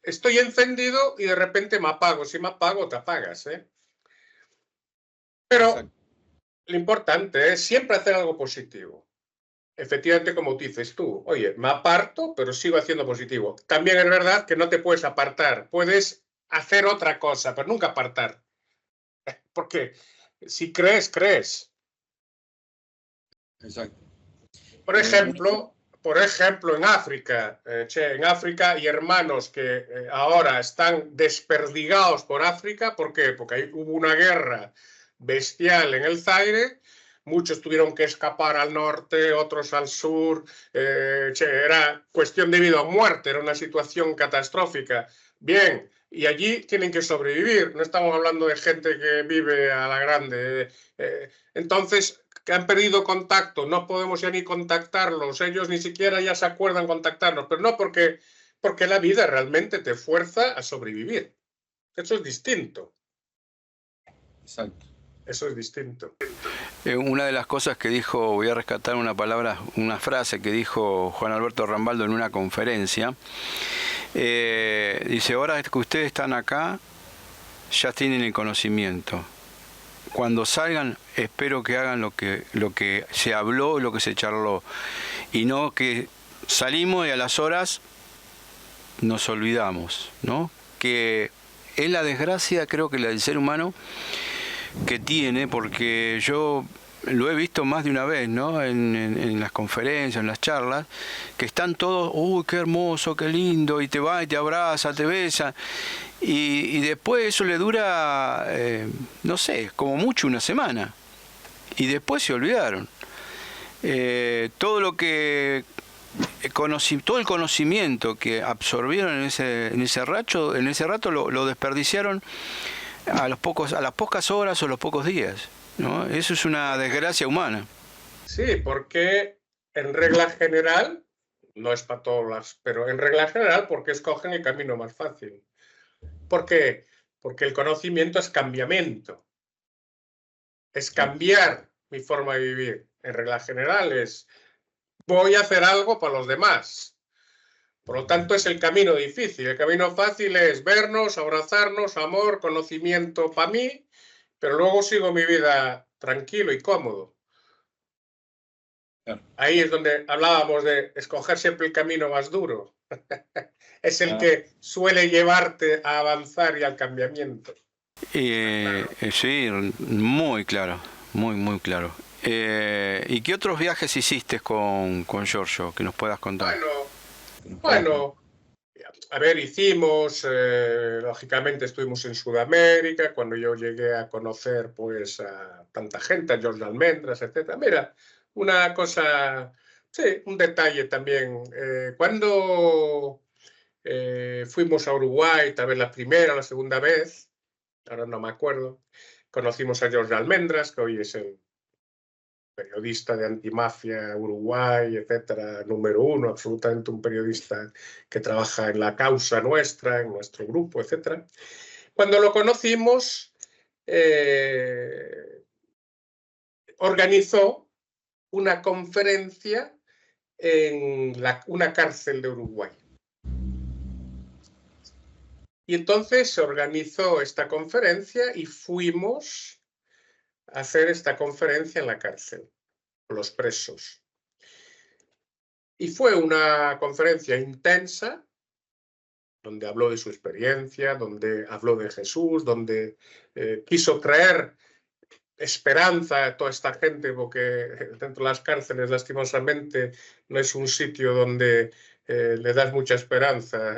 estoy encendido y de repente me apago. Si me apago, te apagas. Pero Exacto. lo importante es siempre hacer algo positivo. Efectivamente, como dices tú, oye, me aparto, pero sigo haciendo positivo. También es verdad que no te puedes apartar. Puedes hacer otra cosa, pero nunca apartar. Porque si crees, crees. Exacto. Por ejemplo, en África, en África hay hermanos que ahora están desperdigados por África. ¿Por qué? Porque hubo una guerra bestial en el Zaire, muchos tuvieron que escapar al norte, otros al sur, era cuestión de vida o muerte, era una situación catastrófica. Bien, y allí tienen que sobrevivir, no estamos hablando de gente que vive a la grande. Entonces, que han perdido contacto, no podemos ya ni contactarlos, ellos ni siquiera ya se acuerdan contactarnos, pero no porque la vida realmente te fuerza a sobrevivir. Eso es distinto. Exacto. Eso es distinto. Una de las cosas que dijo, voy a rescatar una frase que dijo Juan Alberto Rambaldo en una conferencia. Dice, ahora que ustedes están acá, ya tienen el conocimiento. Cuando salgan, espero que hagan lo que se habló, lo que se charló. Y no que salimos y a las horas nos olvidamos, ¿no? Que es la desgracia, creo que la del ser humano, que tiene, porque yo lo he visto más de una vez, ¿no? En las conferencias, en las charlas, que están todos, uy, qué hermoso, qué lindo, y te va y te abraza, te besa, y después eso le dura, no sé, como mucho una semana, y después se olvidaron. Todo lo que todo el conocimiento que absorbieron en ese rato lo desperdiciaron a las pocas horas o los pocos días, ¿no? Eso es una desgracia humana. Sí, porque en regla general, no es para todas, pero en regla general, porque escogen el camino más fácil. ¿Por qué? Porque el conocimiento es cambiamiento, es cambiar mi forma de vivir. En regla general es, voy a hacer algo para los demás. Por lo tanto, es el camino difícil. El camino fácil es vernos, abrazarnos, amor, conocimiento para mí, pero luego sigo mi vida tranquilo y cómodo. Ahí es donde hablábamos de escoger siempre el camino más duro. Es el que suele llevarte a avanzar y al cambiamiento. Sí, muy claro, muy claro. ¿Y qué otros viajes hiciste con Giorgio que nos puedas contar? Bueno, a ver, hicimos, lógicamente estuvimos en Sudamérica, cuando yo llegué a conocer pues a tanta gente, a George Almendras, etc. Mira, una cosa, sí, un detalle también. Cuando fuimos a Uruguay, tal vez la primera o la segunda vez, ahora no me acuerdo, conocimos a George Almendras, que hoy es el periodista de Antimafia Uruguay, etcétera, número uno, absolutamente un periodista que trabaja en la causa nuestra, en nuestro grupo, etcétera. Cuando lo conocimos, organizó una conferencia en una cárcel de Uruguay. Y entonces se organizó esta conferencia y fuimos a hacer esta conferencia en la cárcel, los presos. Y fue una conferencia intensa, donde habló de su experiencia, donde habló de Jesús, donde quiso traer esperanza a toda esta gente, porque dentro de las cárceles, lastimosamente, no es un sitio donde le das mucha esperanza,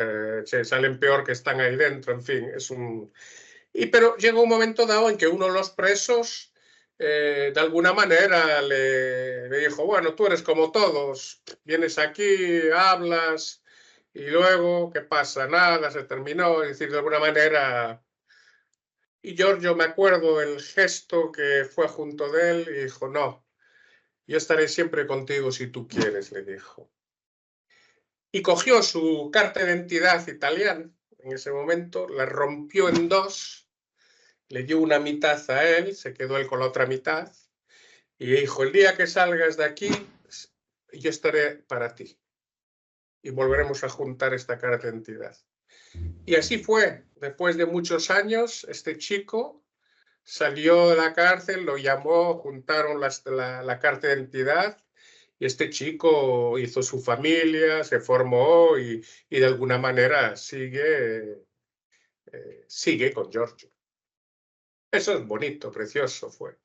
salen peor que están ahí dentro, en fin, es un... pero llegó un momento dado en que uno de los presos de alguna manera le dijo, bueno, tú eres como todos, vienes aquí, hablas y luego, ¿qué pasa? Nada, se terminó, es decir, de alguna manera. Y Giorgio, me acuerdo el gesto que fue junto de él y dijo, no, yo estaré siempre contigo si tú quieres, le dijo. Y cogió su carta de identidad italiana en ese momento, la rompió en dos, le dio una mitad a él, se quedó él con la otra mitad, y dijo, el día que salgas de aquí, yo estaré para ti. Y volveremos a juntar esta carta de identidad. Y así fue. Después de muchos años, este chico salió de la cárcel, lo llamó, juntaron la carta de identidad y este chico hizo su familia, se formó y de alguna manera sigue con Giorgio. Eso es bonito, precioso fue.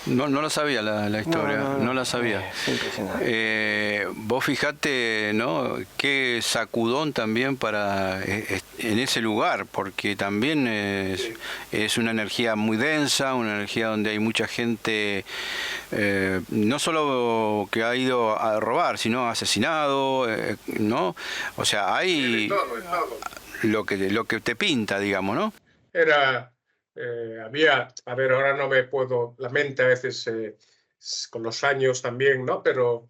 No lo sabía la historia, no la sabía. Es impresionante. Vos fijate, ¿no? Qué sacudón también para en ese lugar, porque también es una energía muy densa, una energía donde hay mucha gente, no solo que ha ido a robar, sino asesinado, ¿no? O sea, hay lo que te pinta, digamos, ¿no? Había, a ver, ahora no me puedo, la mente a veces con los años también, ¿no? Pero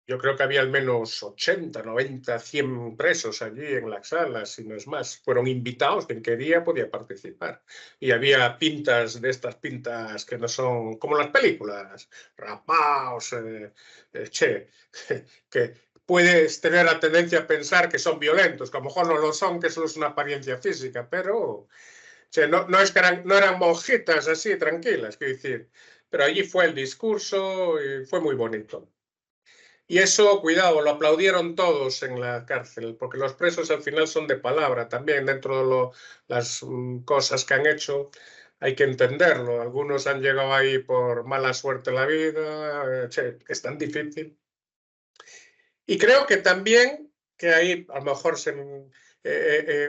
yo creo que había al menos 80, 90, 100 presos allí en las salas, si no es más. Fueron invitados, quien quería podía participar. Y había pintas de estas pintas que no son como las películas, rapaos, que puedes tener la tendencia a pensar que son violentos, que a lo mejor no lo son, que solo es una apariencia física, pero no es que no eran monjitas así, tranquilas, quiero decir. Pero allí fue el discurso y fue muy bonito. Y eso, cuidado, lo aplaudieron todos en la cárcel, porque los presos al final son de palabra también, dentro de las cosas que han hecho, hay que entenderlo. Algunos han llegado ahí por mala suerte en la vida, es tan difícil. Y creo que también, que ahí a lo mejor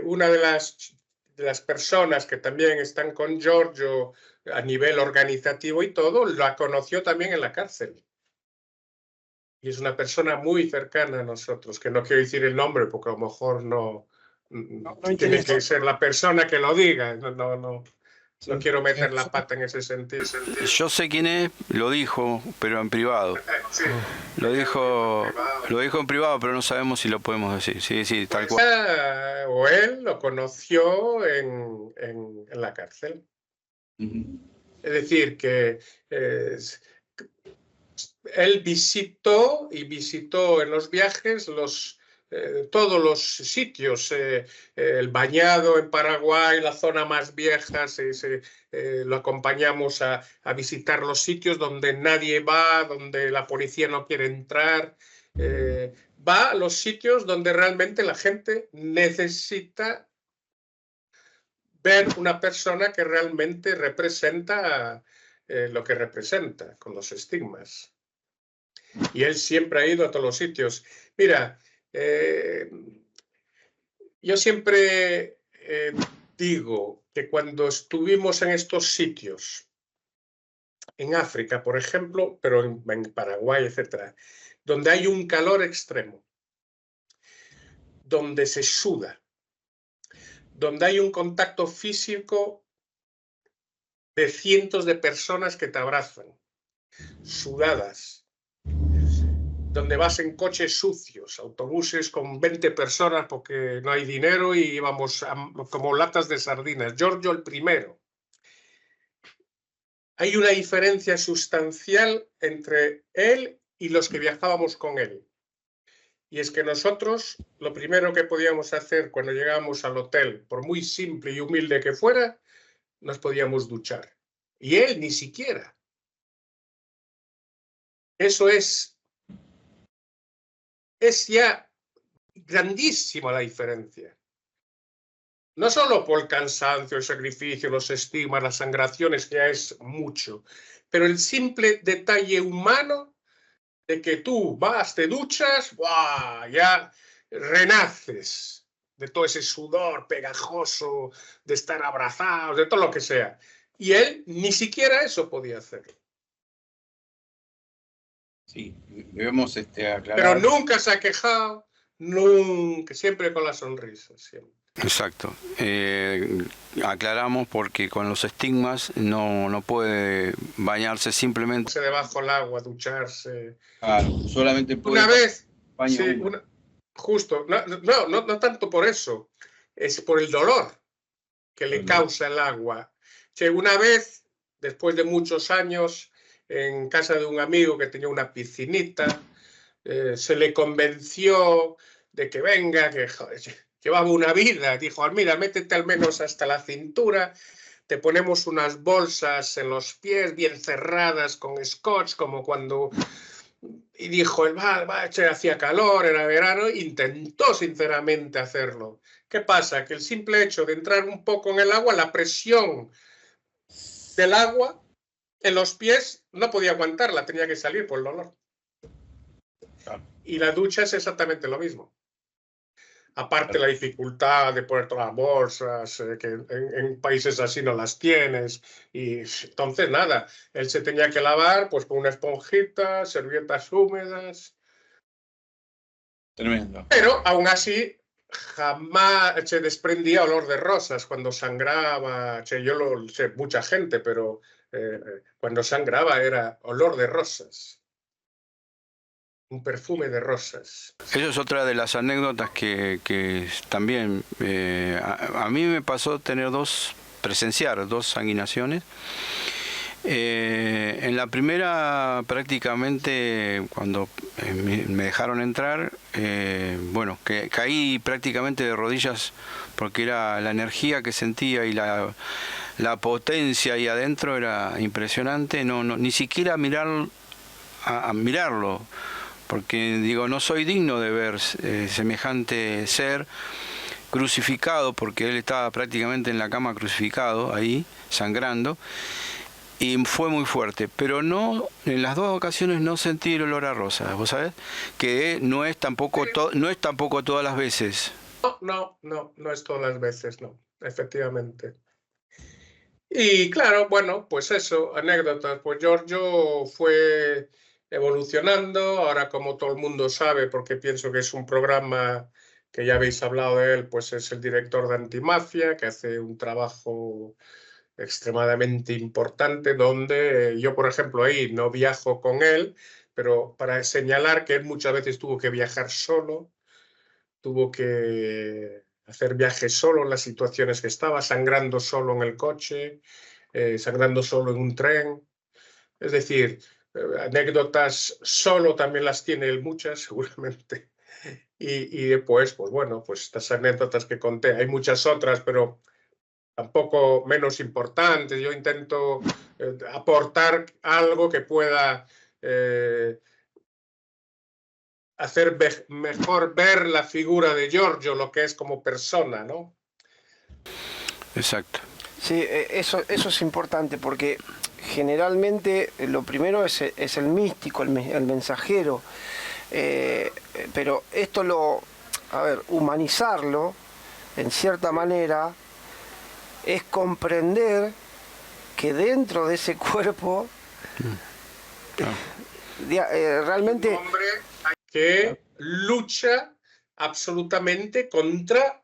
una de las personas que también están con Giorgio a nivel organizativo y todo, la conoció también en la cárcel. Y es una persona muy cercana a nosotros, que no quiero decir el nombre porque a lo mejor no tiene que ser la persona que lo diga. No quiero meter la pata en ese sentido. Yo sé quién es, lo dijo, pero en privado. Sí. Lo dijo en privado, pero no sabemos si lo podemos decir. Sí, tal cual. O él lo conoció en la cárcel. Es decir, que él visitó en los viajes todos los sitios, el Bañado en Paraguay, la zona más vieja, lo acompañamos a visitar los sitios donde nadie va, donde la policía no quiere entrar, va a los sitios donde realmente la gente necesita ver una persona que realmente representa lo que representa, con los estigmas. Y él siempre ha ido a todos los sitios. Mira, yo siempre digo que cuando estuvimos en estos sitios, en África, por ejemplo, pero en Paraguay, etcétera, donde hay un calor extremo, donde se suda, donde hay un contacto físico de cientos de personas que te abrazan, sudadas, donde vas en coches sucios, autobuses con 20 personas porque no hay dinero y íbamos como latas de sardinas. Giorgio el primero. Hay una diferencia sustancial entre él y los que viajábamos con él. Y es que nosotros, lo primero que podíamos hacer cuando llegábamos al hotel, por muy simple y humilde que fuera, nos podíamos duchar. Y él ni siquiera. Eso es ya grandísima la diferencia. No solo por el cansancio, el sacrificio, los estigmas, las sangraciones, que ya es mucho, pero el simple detalle humano de que tú vas, te duchas, ¡buah!, ya renaces de todo ese sudor pegajoso, de estar abrazados, de todo lo que sea. Y él ni siquiera eso podía hacer. Sí, debemos Pero aclarar. nunca se ha quejado, nunca, siempre con la sonrisa, siempre. Exacto. Aclaramos porque con los estigmas no puede bañarse simplemente. Debajo del agua, ducharse. Claro, solamente puede. Una vez, baño sí, justo, no tanto por eso, es por el dolor que le causa el agua. Che, una vez, después de muchos años, en casa de un amigo que tenía una piscinita, se le convenció de que venga, que joder, llevaba una vida. Dijo, mira, métete al menos hasta la cintura, te ponemos unas bolsas en los pies bien cerradas con scotch, como cuando... Y dijo, hacía calor, era verano, intentó sinceramente hacerlo. ¿Qué pasa? Que el simple hecho de entrar un poco en el agua, la presión del agua en los pies no podía aguantarla, tenía que salir por el dolor. Y la ducha es exactamente lo mismo. Aparte la dificultad de poner todas las bolsas, que en países así no las tienes. Y entonces nada, él se tenía que lavar pues con una esponjita, servilletas húmedas. Tremendo. Pero aún así jamás se desprendía olor de rosas cuando sangraba. Yo lo sé, mucha gente, pero cuando sangraba era olor de rosas. Un perfume de rosas. Eso es otra de las anécdotas que también a mí me pasó presenciar dos sanguinaciones. En la primera prácticamente cuando me dejaron entrar, bueno, que caí prácticamente de rodillas porque era la energía que sentía y la potencia ahí adentro era impresionante. Ni siquiera mirarlo, porque digo, no soy digno de ver semejante ser crucificado, porque él estaba prácticamente en la cama crucificado ahí, sangrando, y fue muy fuerte, pero no, en las dos ocasiones no sentí el olor a rosas, ¿vos sabés? Que no es tampoco todas las veces. No es todas las veces, no, efectivamente. Y claro, bueno, pues eso, anécdotas. Pues Giorgio fue evolucionando, ahora como todo el mundo sabe, porque pienso que es un programa que ya habéis hablado de él, pues es el director de Antimafia, que hace un trabajo extremadamente importante, donde yo, por ejemplo, ahí no viajo con él, pero para señalar que él muchas veces tuvo que viajar solo, tuvo que hacer viajes solo en las situaciones que estaba, sangrando solo en el coche, sangrando solo en un tren. Es decir, anécdotas solo también las tiene él muchas, seguramente. Y después, pues bueno, pues estas anécdotas que conté, hay muchas otras, pero tampoco menos importantes. Yo intento aportar algo que pueda hacer mejor ver la figura de Giorgio, lo que es como persona, ¿no? Exacto. Sí, eso es importante porque generalmente lo primero es el místico, el mensajero, pero esto humanizarlo en cierta manera es comprender que dentro de ese cuerpo realmente... Un hombre que lucha absolutamente contra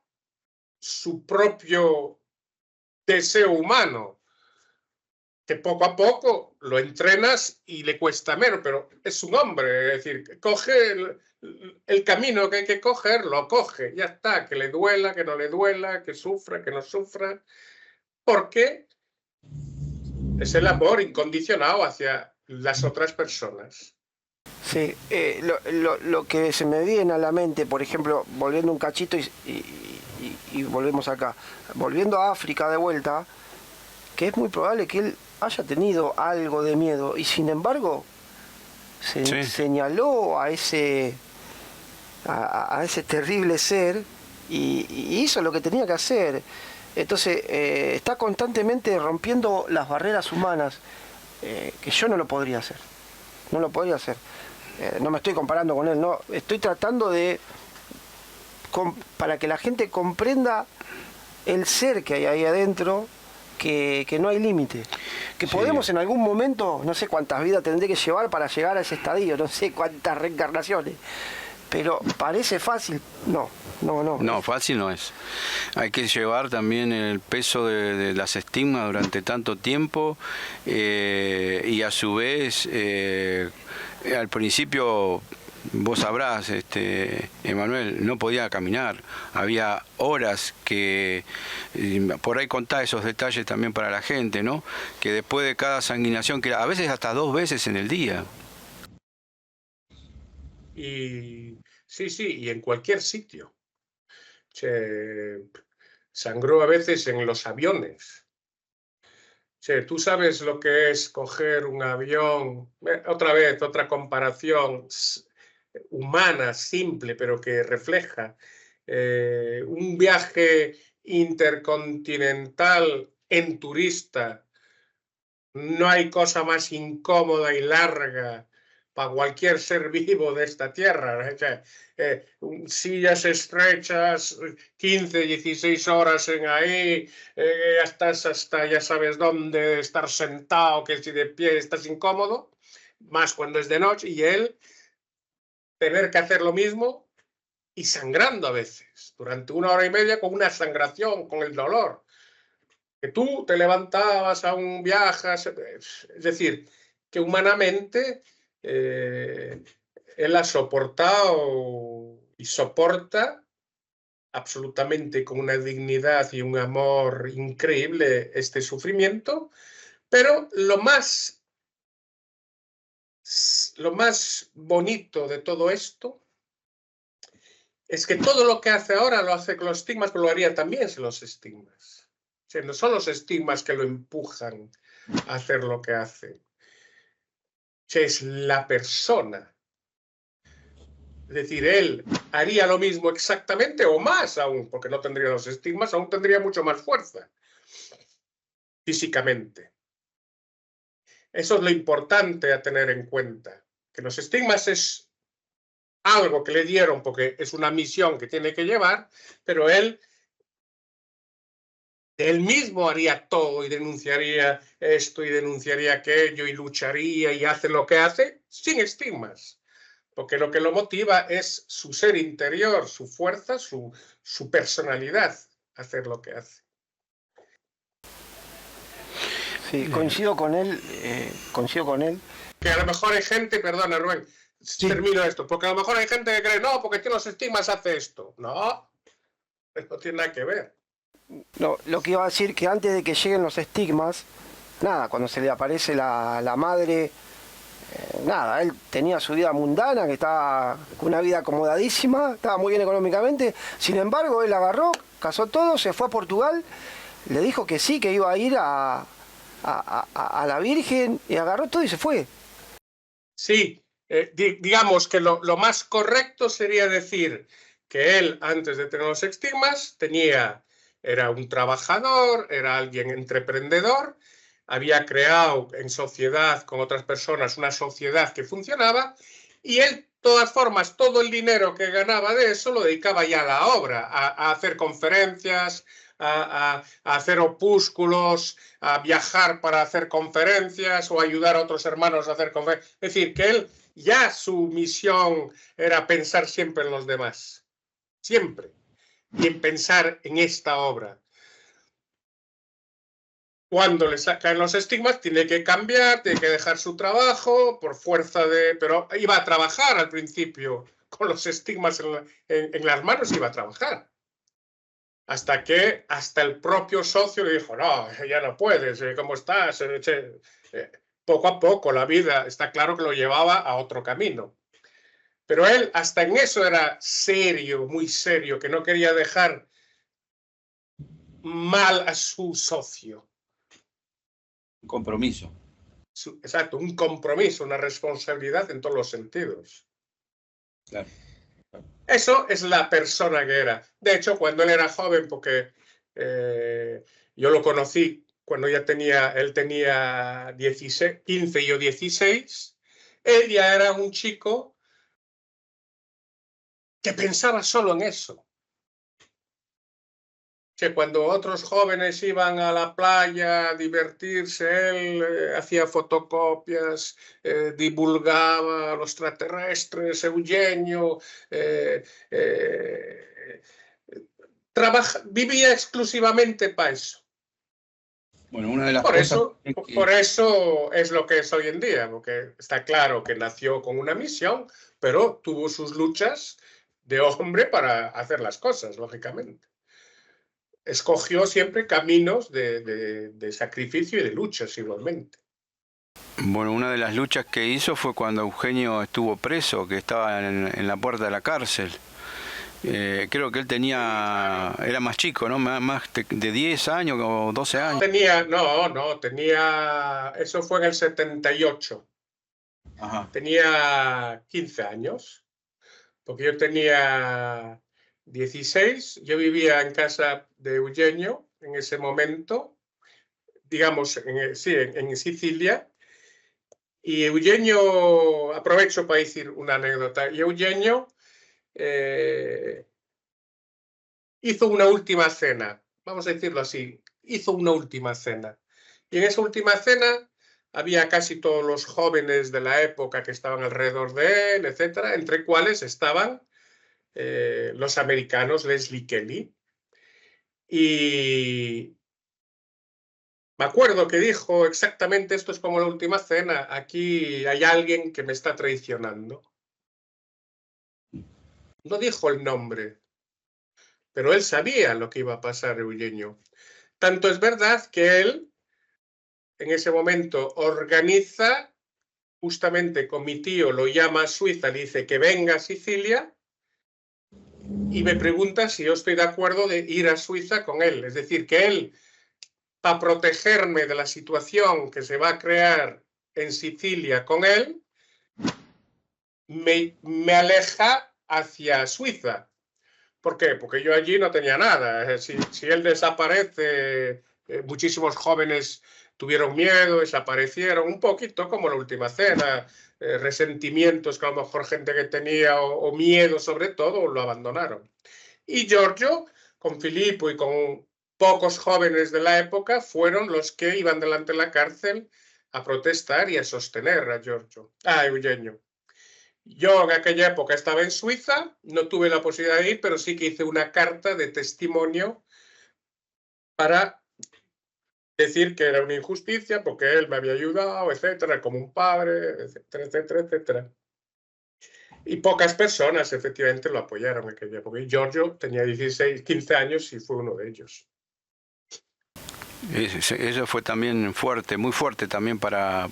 su propio deseo humano, que poco a poco lo entrenas y le cuesta menos, pero es un hombre, es decir, coge el camino que hay que coger, lo coge, ya está, que le duela, que no le duela, que sufra, que no sufra, porque es el amor incondicionado hacia las otras personas. Sí, lo que se me viene a la mente, por ejemplo, volviendo un cachito y volvemos acá, volviendo a África de vuelta, que es muy probable que él haya tenido algo de miedo y sin embargo señaló a ese terrible ser y hizo lo que tenía que hacer. Entonces está constantemente rompiendo las barreras humanas, que yo no lo podría hacer. No me estoy comparando con él, no, estoy tratando para que la gente comprenda el ser que hay ahí adentro que no hay límite. Que Sí. podemos en algún momento, no sé cuántas vidas tendré que llevar para llegar a ese estadio, no sé cuántas reencarnaciones. Pero parece fácil, no. No, fácil no es. Hay que llevar también el peso de las estigmas durante tanto tiempo y a su vez, al principio, vos sabrás, Emanuel, no podía caminar. Había horas que, por ahí contá esos detalles también para la gente, ¿no? Que después de cada sanguinación, que a veces hasta 2 veces en el día. Y sí, y en cualquier sitio. Sangró a veces en los aviones. Tú sabes lo que es coger un avión, otra vez, otra comparación humana, simple, pero que refleja un viaje intercontinental en turista. No hay cosa más incómoda y larga para cualquier ser vivo de esta tierra. Sillas estrechas, 15, 16 horas en ahí, estás hasta ya sabes dónde, estar sentado, que si de pie estás incómodo, más cuando es de noche, y él tener que hacer lo mismo y sangrando a veces, durante 1 hora y media con una sangración, con el dolor. Que tú te levantabas, aún viajas, es decir, que humanamente él ha soportado y soporta absolutamente con una dignidad y un amor increíble este sufrimiento, pero lo más bonito de todo esto es que todo lo que hace ahora lo hace con los estigmas, pero lo haría también sin los estigmas. O sea, no son los estigmas que lo empujan a hacer lo que hace. O sea, es la persona. Es decir, él haría lo mismo exactamente o más aún, porque no tendría los estigmas, aún tendría mucho más fuerza físicamente. Eso es lo importante a tener en cuenta, que los estigmas es algo que le dieron porque es una misión que tiene que llevar, pero él mismo haría todo y denunciaría esto y denunciaría aquello y lucharía y hace lo que hace sin estigmas. Porque lo que lo motiva es su ser interior, su fuerza, su personalidad, hacer lo que hace. Sí, coincido con él, Que a lo mejor hay gente, perdona Rubén, termino esto, porque a lo mejor hay gente que cree, no, porque tiene los estigmas hace esto. No tiene nada que ver. No, lo que iba a decir que antes de que lleguen los estigmas, nada, cuando se le aparece la madre, nada, él tenía su vida mundana, que estaba con una vida acomodadísima, estaba muy bien económicamente, sin embargo él agarró, casó todo, se fue a Portugal, le dijo que sí, que iba a ir a la Virgen, y agarró todo y se fue. Sí, digamos que lo más correcto sería decir que él, antes de tener los estigmas, era un trabajador, era alguien emprendedor, había creado en sociedad con otras personas una sociedad que funcionaba, y él, de todas formas, todo el dinero que ganaba de eso lo dedicaba ya a la obra, a hacer conferencias, a hacer opúsculos, a viajar para hacer conferencias o ayudar a otros hermanos a hacer conferencias. Es decir, que él ya su misión era pensar siempre en los demás, siempre, y en pensar en esta obra. Cuando le caen los estigmas, tiene que cambiar, tiene que dejar su trabajo por fuerza de... Pero iba a trabajar al principio, con los estigmas en las manos iba a trabajar. Hasta el propio socio le dijo, no, ya no puedes, ¿cómo estás? Poco a poco la vida, está claro que lo llevaba a otro camino. Pero él hasta en eso era serio, muy serio, que no quería dejar mal a su socio. Compromiso. Exacto, un compromiso, una responsabilidad en todos los sentidos. Claro. Eso es la persona que era. De hecho, cuando él era joven, porque yo lo conocí cuando él tenía 16, 15 y yo 16, él ya era un chico que pensaba solo en eso. que cuando otros jóvenes iban a la playa a divertirse, él hacía fotocopias, divulgaba a los extraterrestres, Eugenio, vivía exclusivamente para eso. Bueno, una de las Por cosas eso es lo que es hoy en día, porque está claro que nació con una misión, pero tuvo sus luchas de hombre para hacer las cosas, lógicamente. Escogió siempre caminos de sacrificio y de luchas igualmente. Bueno, una de las luchas que hizo fue cuando Eugenio estuvo preso, que estaba en la puerta de la cárcel. Creo que él era más chico, ¿no? Más de 10 años o 12 años. Eso fue en el 78. Ajá. Tenía 15 años, porque yo tenía 16, yo vivía en casa de Eugenio en ese momento, digamos, en Sicilia, y Eugenio, aprovecho para decir una anécdota, y Eugenio hizo una última cena, vamos a decirlo así, hizo una última cena, y en esa última cena había casi todos los jóvenes de la época que estaban alrededor de él, etcétera, entre cuales estaban los americanos Leslie Kelly. Y me acuerdo que dijo exactamente: esto es como la última cena, aquí hay alguien que me está traicionando. No dijo el nombre, pero él sabía lo que iba a pasar, Eugenio. Tanto es verdad que él, en ese momento, organiza, justamente con mi tío, lo llama a Suiza, le dice que venga a Sicilia, y me pregunta si yo estoy de acuerdo de ir a Suiza con él. Es decir, que él, para protegerme de la situación que se va a crear en Sicilia con él, me aleja hacia Suiza. ¿Por qué? Porque yo allí no tenía nada. Si él desaparece, muchísimos jóvenes tuvieron miedo, desaparecieron, un poquito como la última cena, resentimientos que a lo mejor gente que tenía o miedo sobre todo lo abandonaron. Y Giorgio, con Filippo y con pocos jóvenes de la época, fueron los que iban delante de la cárcel a protestar y a sostener a Eugenio. Yo en aquella época estaba en Suiza, no tuve la posibilidad de ir, pero sí que hice una carta de testimonio para decir que era una injusticia porque él me había ayudado, etcétera, como un padre, etcétera, etcétera, etcétera. Y pocas personas efectivamente lo apoyaron en aquella época. Y Giorgio tenía 15 años y fue uno de ellos. Eso fue también fuerte, muy fuerte también para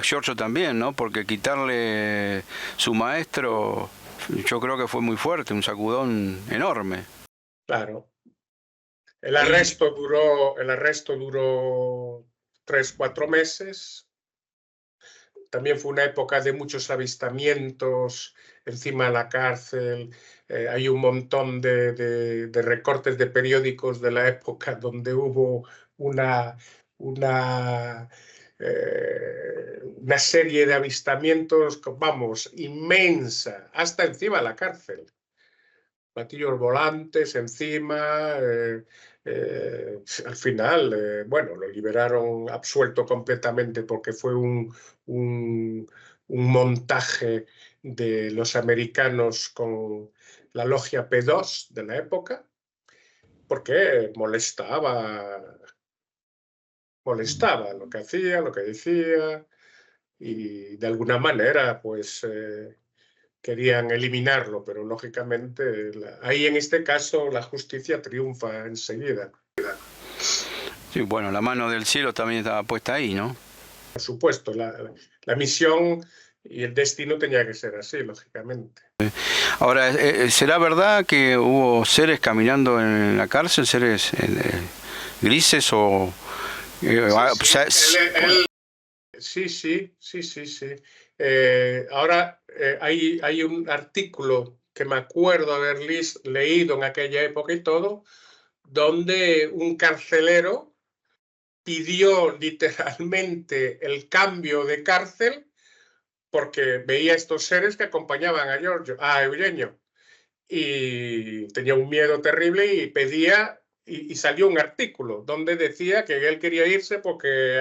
Giorgio también, ¿no? Porque quitarle su maestro, yo creo que fue muy fuerte, un sacudón enorme. Claro. El arresto duró 3-4 meses. También fue una época de muchos avistamientos encima de la cárcel. Hay un montón de recortes de periódicos de la época donde hubo una serie de avistamientos, vamos, inmensa, hasta encima de la cárcel. Platillos volantes encima. Al final, bueno, lo liberaron absuelto completamente porque fue un montaje de los americanos con la logia P2 de la época, porque molestaba lo que hacía, lo que decía, y de alguna manera, pues querían eliminarlo, pero lógicamente ahí en este caso la justicia triunfa enseguida. Sí, bueno, la mano del cielo también estaba puesta ahí, ¿no? Por supuesto, la misión y el destino tenía que ser así, lógicamente. Ahora, ¿será verdad que hubo seres caminando en la cárcel, seres grises o...? Sí. Ahora hay un artículo que me acuerdo haber leído en aquella época y todo, donde un carcelero pidió literalmente el cambio de cárcel porque veía estos seres que acompañaban a Eugenio. y tenía un miedo terrible y pedía, y salió un artículo donde decía que él quería irse porque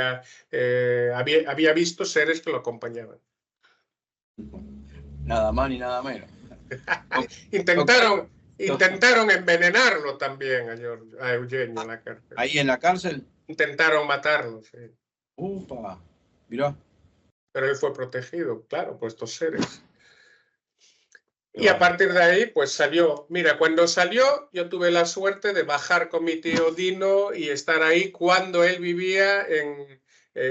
había visto seres que lo acompañaban. Nada más ni nada menos. Intentaron envenenarlo también a Eugenio en la cárcel. ¿Ahí en la cárcel? Intentaron matarlo, sí. Upa, mirá. Pero él fue protegido, claro, por estos seres. Y a partir de ahí, pues salió. Mira, cuando salió, yo tuve la suerte de bajar con mi tío Dino y estar ahí cuando él vivía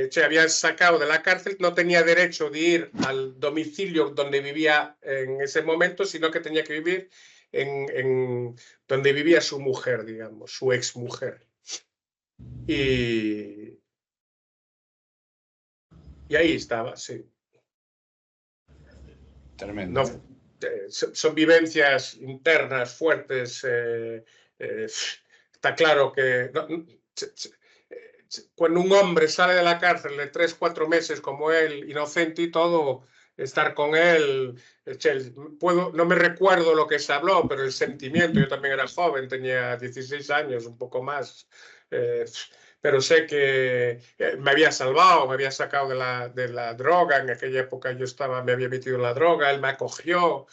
se había sacado de la cárcel, no tenía derecho de ir al domicilio donde vivía en ese momento, sino que tenía que vivir en donde vivía su mujer, digamos, su exmujer. Y ahí estaba, sí. Tremendo. No, son vivencias internas fuertes. Está claro que cuando un hombre sale de la cárcel de 3, 4 meses como él, inocente y todo, estar con él, no me recuerdo lo que se habló, pero el sentimiento, yo también era joven, tenía 16 años, un poco más, pero sé que me había salvado, me había sacado de la droga, en aquella época me había metido en la droga, él me acogió,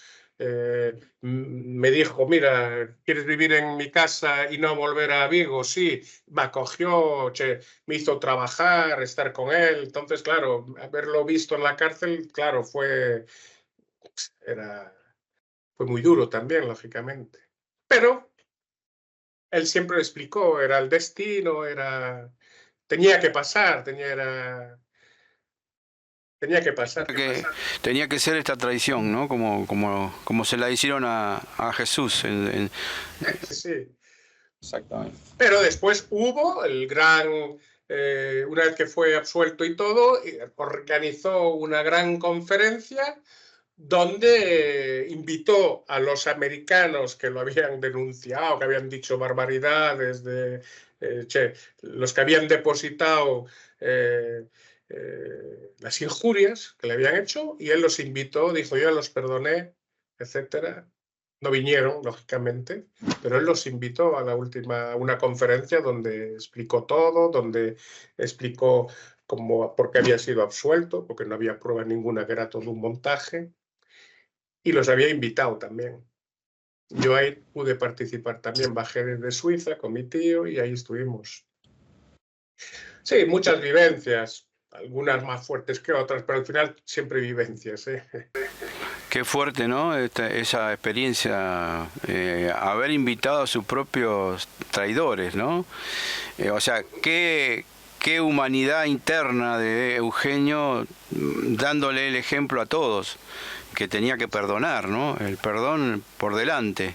me dijo, mira, ¿quieres vivir en mi casa y no volver a Vigo? Sí, me acogió, me hizo trabajar, estar con él. Entonces, claro, haberlo visto en la cárcel, claro, fue muy duro también, lógicamente. Pero él siempre lo explicó, era el destino, tenía que pasar, tenía que pasar. Tenía que ser esta traición, ¿no? Como se la hicieron a Jesús. Sí. Exactamente. Pero después hubo el gran, una vez que fue absuelto y todo, organizó una gran conferencia donde invitó a los americanos que lo habían denunciado, que habían dicho barbaridades, los que habían depositado las injurias que le habían hecho, y él los invitó, dijo, yo los perdoné, etcétera. No vinieron, lógicamente, pero él los invitó a una conferencia donde explicó todo, donde explicó por qué había sido absuelto, porque no había prueba ninguna, que era todo un montaje, y los había invitado también. Yo ahí pude participar también, bajé desde Suiza con mi tío y ahí estuvimos. Sí, muchas vivencias, algunas más fuertes que otras, pero al final siempre vivencias. Qué fuerte, ¿no? Esa experiencia, haber invitado a sus propios traidores, ¿no? O sea, qué humanidad interna de Eugenio, dándole el ejemplo a todos, que tenía que perdonar, ¿no? El perdón por delante.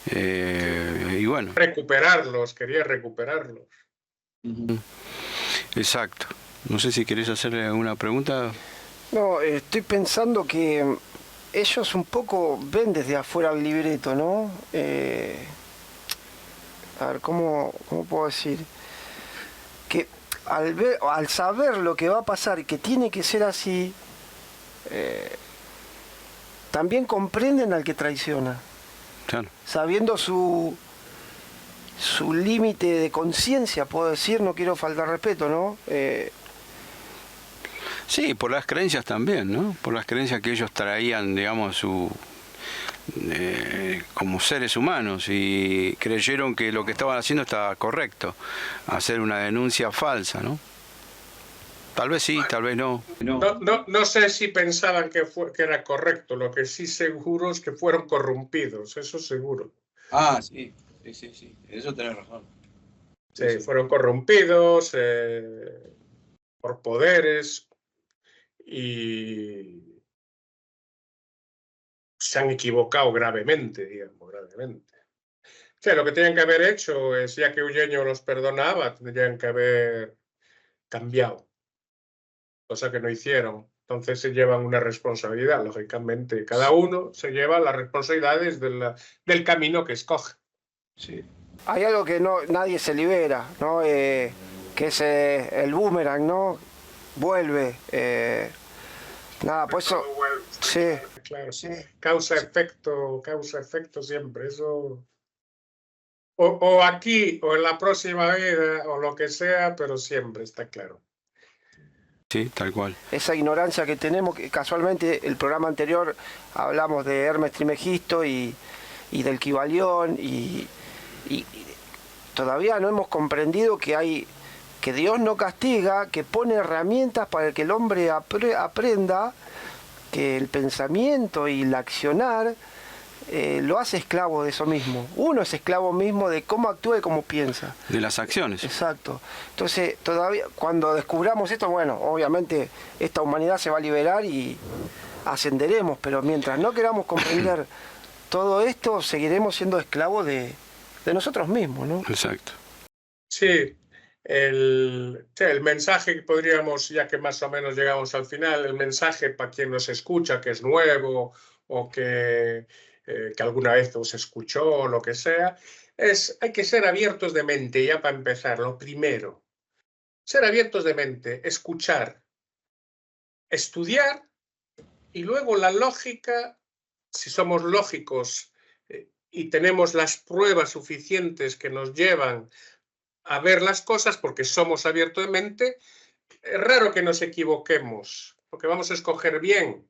Y bueno. Quería recuperarlos. Exacto. No sé si querés hacerle alguna pregunta. No, estoy pensando que ellos un poco ven desde afuera el libreto, ¿no? A ver, ¿cómo puedo decir? Que al saber lo que va a pasar y que tiene que ser así, también comprenden al que traiciona. Claro. Sabiendo su límite de conciencia, puedo decir, no quiero faltar respeto, ¿no? Sí, por las creencias también, ¿no? Por las creencias que ellos traían, digamos, como seres humanos, y creyeron que lo que estaban haciendo estaba correcto, hacer una denuncia falsa, ¿no? Tal vez sí, tal vez no. No sé si pensaban que era correcto, lo que sí seguro es que fueron corrompidos, eso seguro. Ah, sí, eso tenés razón. Sí, fueron corrompidos por poderes y se han equivocado gravemente, digamos, gravemente. O sea, lo que tenían que haber hecho es, ya que Eugenio los perdonaba, tendrían que haber cambiado, cosa que no hicieron. Entonces se llevan una responsabilidad, lógicamente. Cada uno se lleva las responsabilidades del camino que escoge. Sí. Hay algo que nadie se libera, ¿no? Que es el boomerang, ¿no? Vuelve. Nada, pues eso, Todo vuelve. sí, Claro, sí. causa efecto siempre. Eso, o aquí, o en la próxima vida, o lo que sea, pero siempre está claro. Sí, tal cual. Esa ignorancia que tenemos, que casualmente el programa anterior hablamos de Hermes Trismegisto y del Kybalión y todavía no hemos comprendido que Dios no castiga, que pone herramientas para que el hombre aprenda que el pensamiento y el accionar lo hace esclavo de eso mismo. Uno es esclavo mismo de cómo actúa y cómo piensa. De las acciones. Exacto. Entonces, todavía, cuando descubramos esto, bueno, obviamente esta humanidad se va a liberar y ascenderemos, pero mientras no queramos comprender todo esto, seguiremos siendo esclavos de nosotros mismos, ¿no? Exacto. Sí, el mensaje que podríamos, ya que más o menos llegamos al final, el mensaje para quien nos escucha, que es nuevo o que alguna vez os escuchó o lo que sea, hay que ser abiertos de mente, ya para empezar, lo primero. Ser abiertos de mente, escuchar, estudiar y luego la lógica, si somos lógicos y tenemos las pruebas suficientes que nos llevan a ver las cosas porque somos abiertos de mente, es raro que nos equivoquemos, porque vamos a escoger bien.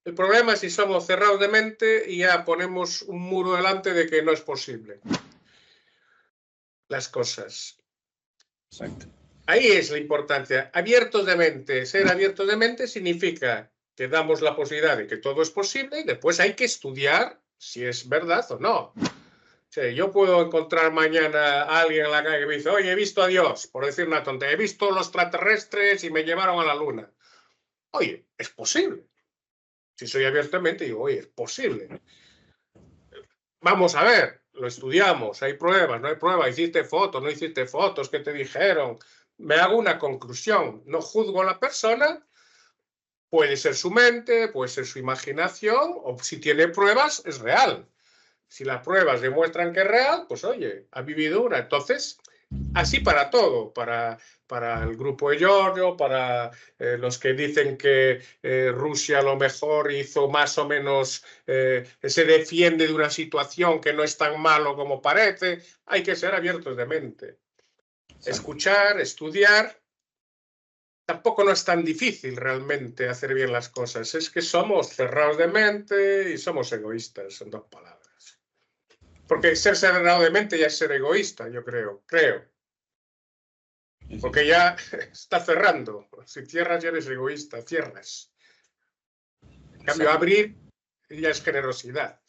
El problema es si somos cerrados de mente y ya ponemos un muro delante de que no es posible las cosas. Exacto. Ahí es la importancia. Abiertos de mente. Ser abiertos de mente significa que damos la posibilidad de que todo es posible y después hay que estudiar si es verdad o no. O sea, yo puedo encontrar mañana a alguien en la calle que me dice, oye, he visto a Dios, por decir una tontería, he visto los extraterrestres y me llevaron a la luna. Oye, es posible. Si soy abiertamente, digo, oye, es posible. Vamos a ver, lo estudiamos, hay pruebas, no hay pruebas, hiciste fotos, no hiciste fotos, ¿qué te dijeron? Me hago una conclusión, no juzgo a la persona, puede ser su mente, puede ser su imaginación, o si tiene pruebas, es real. Si las pruebas demuestran que es real, pues oye, ha vivido una. Entonces, así para todo, para el grupo de Giorgio, para los que dicen que Rusia a lo mejor hizo más o menos, se defiende de una situación que no es tan malo como parece, hay que ser abiertos de mente. Escuchar, estudiar. Tampoco no es tan difícil realmente hacer bien las cosas, es que somos cerrados de mente y somos egoístas, en dos palabras. Porque ser cerrado de mente ya es ser egoísta, yo creo. Porque ya está cerrando. Si cierras ya eres egoísta, cierras. En cambio, abrir ya es generosidad.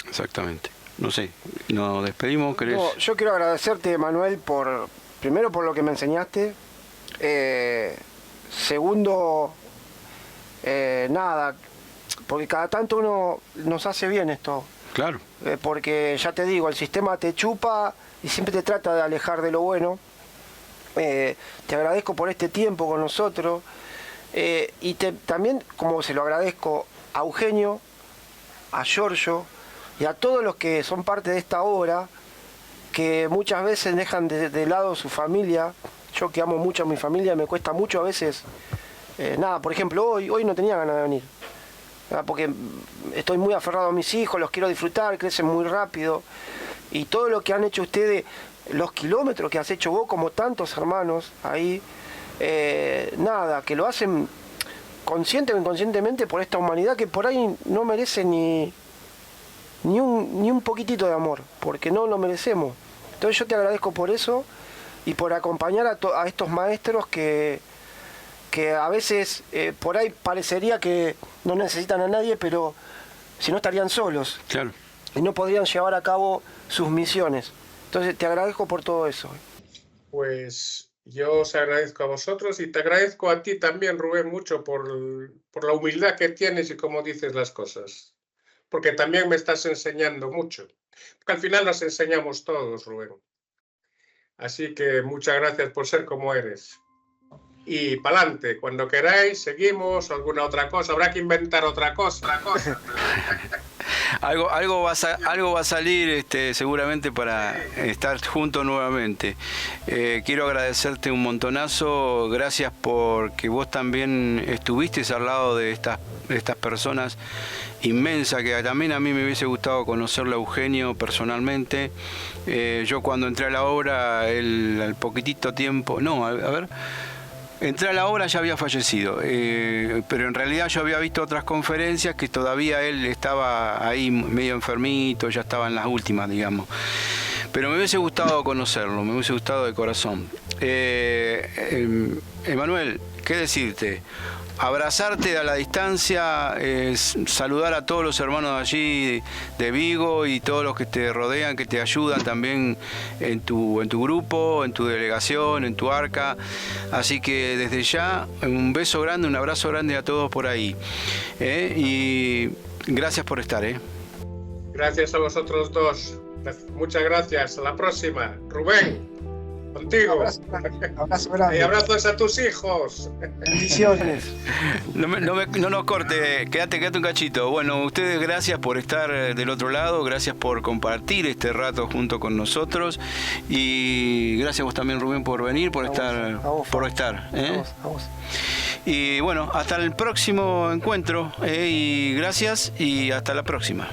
Exactamente. No sé, nos despedimos, ¿querés? No, yo quiero agradecerte, Manuel, primero por lo que me enseñaste. Segundo, nada, porque cada tanto uno nos hace bien esto. Claro. Porque ya te digo, el sistema te chupa y siempre te trata de alejar de lo bueno. Te agradezco por este tiempo con nosotros y también, como se lo agradezco a Eugenio, a Giorgio y a todos los que son parte de esta obra, que muchas veces dejan de lado su familia. Yo que amo mucho a mi familia, me cuesta mucho a veces, nada, por ejemplo, hoy no tenía ganas de venir, porque estoy muy aferrado a mis hijos, los quiero disfrutar, crecen muy rápido, y todo lo que han hecho ustedes, los kilómetros que has hecho vos, como tantos hermanos ahí, nada, que lo hacen consciente o inconscientemente por esta humanidad que por ahí no merece ni un poquitito de amor, porque no lo merecemos. Entonces yo te agradezco por eso y por acompañar a estos maestros que a veces por ahí parecería que no necesitan a nadie, pero si no estarían solos. Claro. Y no podrían llevar a cabo sus misiones. Entonces te agradezco por todo eso. Pues yo os agradezco a vosotros y te agradezco a ti también, Rubén, mucho por la humildad que tienes y cómo dices las cosas. Porque también me estás enseñando mucho. Porque al final nos enseñamos todos, Rubén. Así que muchas gracias por ser como eres. Y pa'lante, cuando queráis, seguimos, alguna otra cosa. Habrá que inventar otra cosa. Algo va a salir seguramente para estar juntos nuevamente. Quiero agradecerte un montonazo, gracias porque vos también estuviste al lado de estas personas inmensas, que también a mí me hubiese gustado conocerlo a Eugenio personalmente. Yo cuando entré a la obra, él al poquitito tiempo, no, a ver, entré a la obra ya había fallecido, pero en realidad yo había visto otras conferencias que todavía él estaba ahí medio enfermito, ya estaba en las últimas, digamos. Pero me hubiese gustado conocerlo, me hubiese gustado de corazón. Emanuel, ¿qué decirte? Abrazarte a la distancia, saludar a todos los hermanos de allí de Vigo y todos los que te rodean, que te ayudan también en tu grupo, en tu delegación, en tu arca. Así que desde ya un beso grande, un abrazo grande a todos por ahí. Y gracias por estar. Gracias a vosotros dos. Muchas gracias. A la próxima. Rubén. Contigo. Abrazo grande. Y abrazos a tus hijos. Bendiciones. No nos corte, quédate un cachito. Bueno, ustedes gracias por estar del otro lado, gracias por compartir este rato junto con nosotros y gracias vos también, Rubén, por venir, por estar. A vos. Y bueno, hasta el próximo encuentro y gracias y hasta la próxima.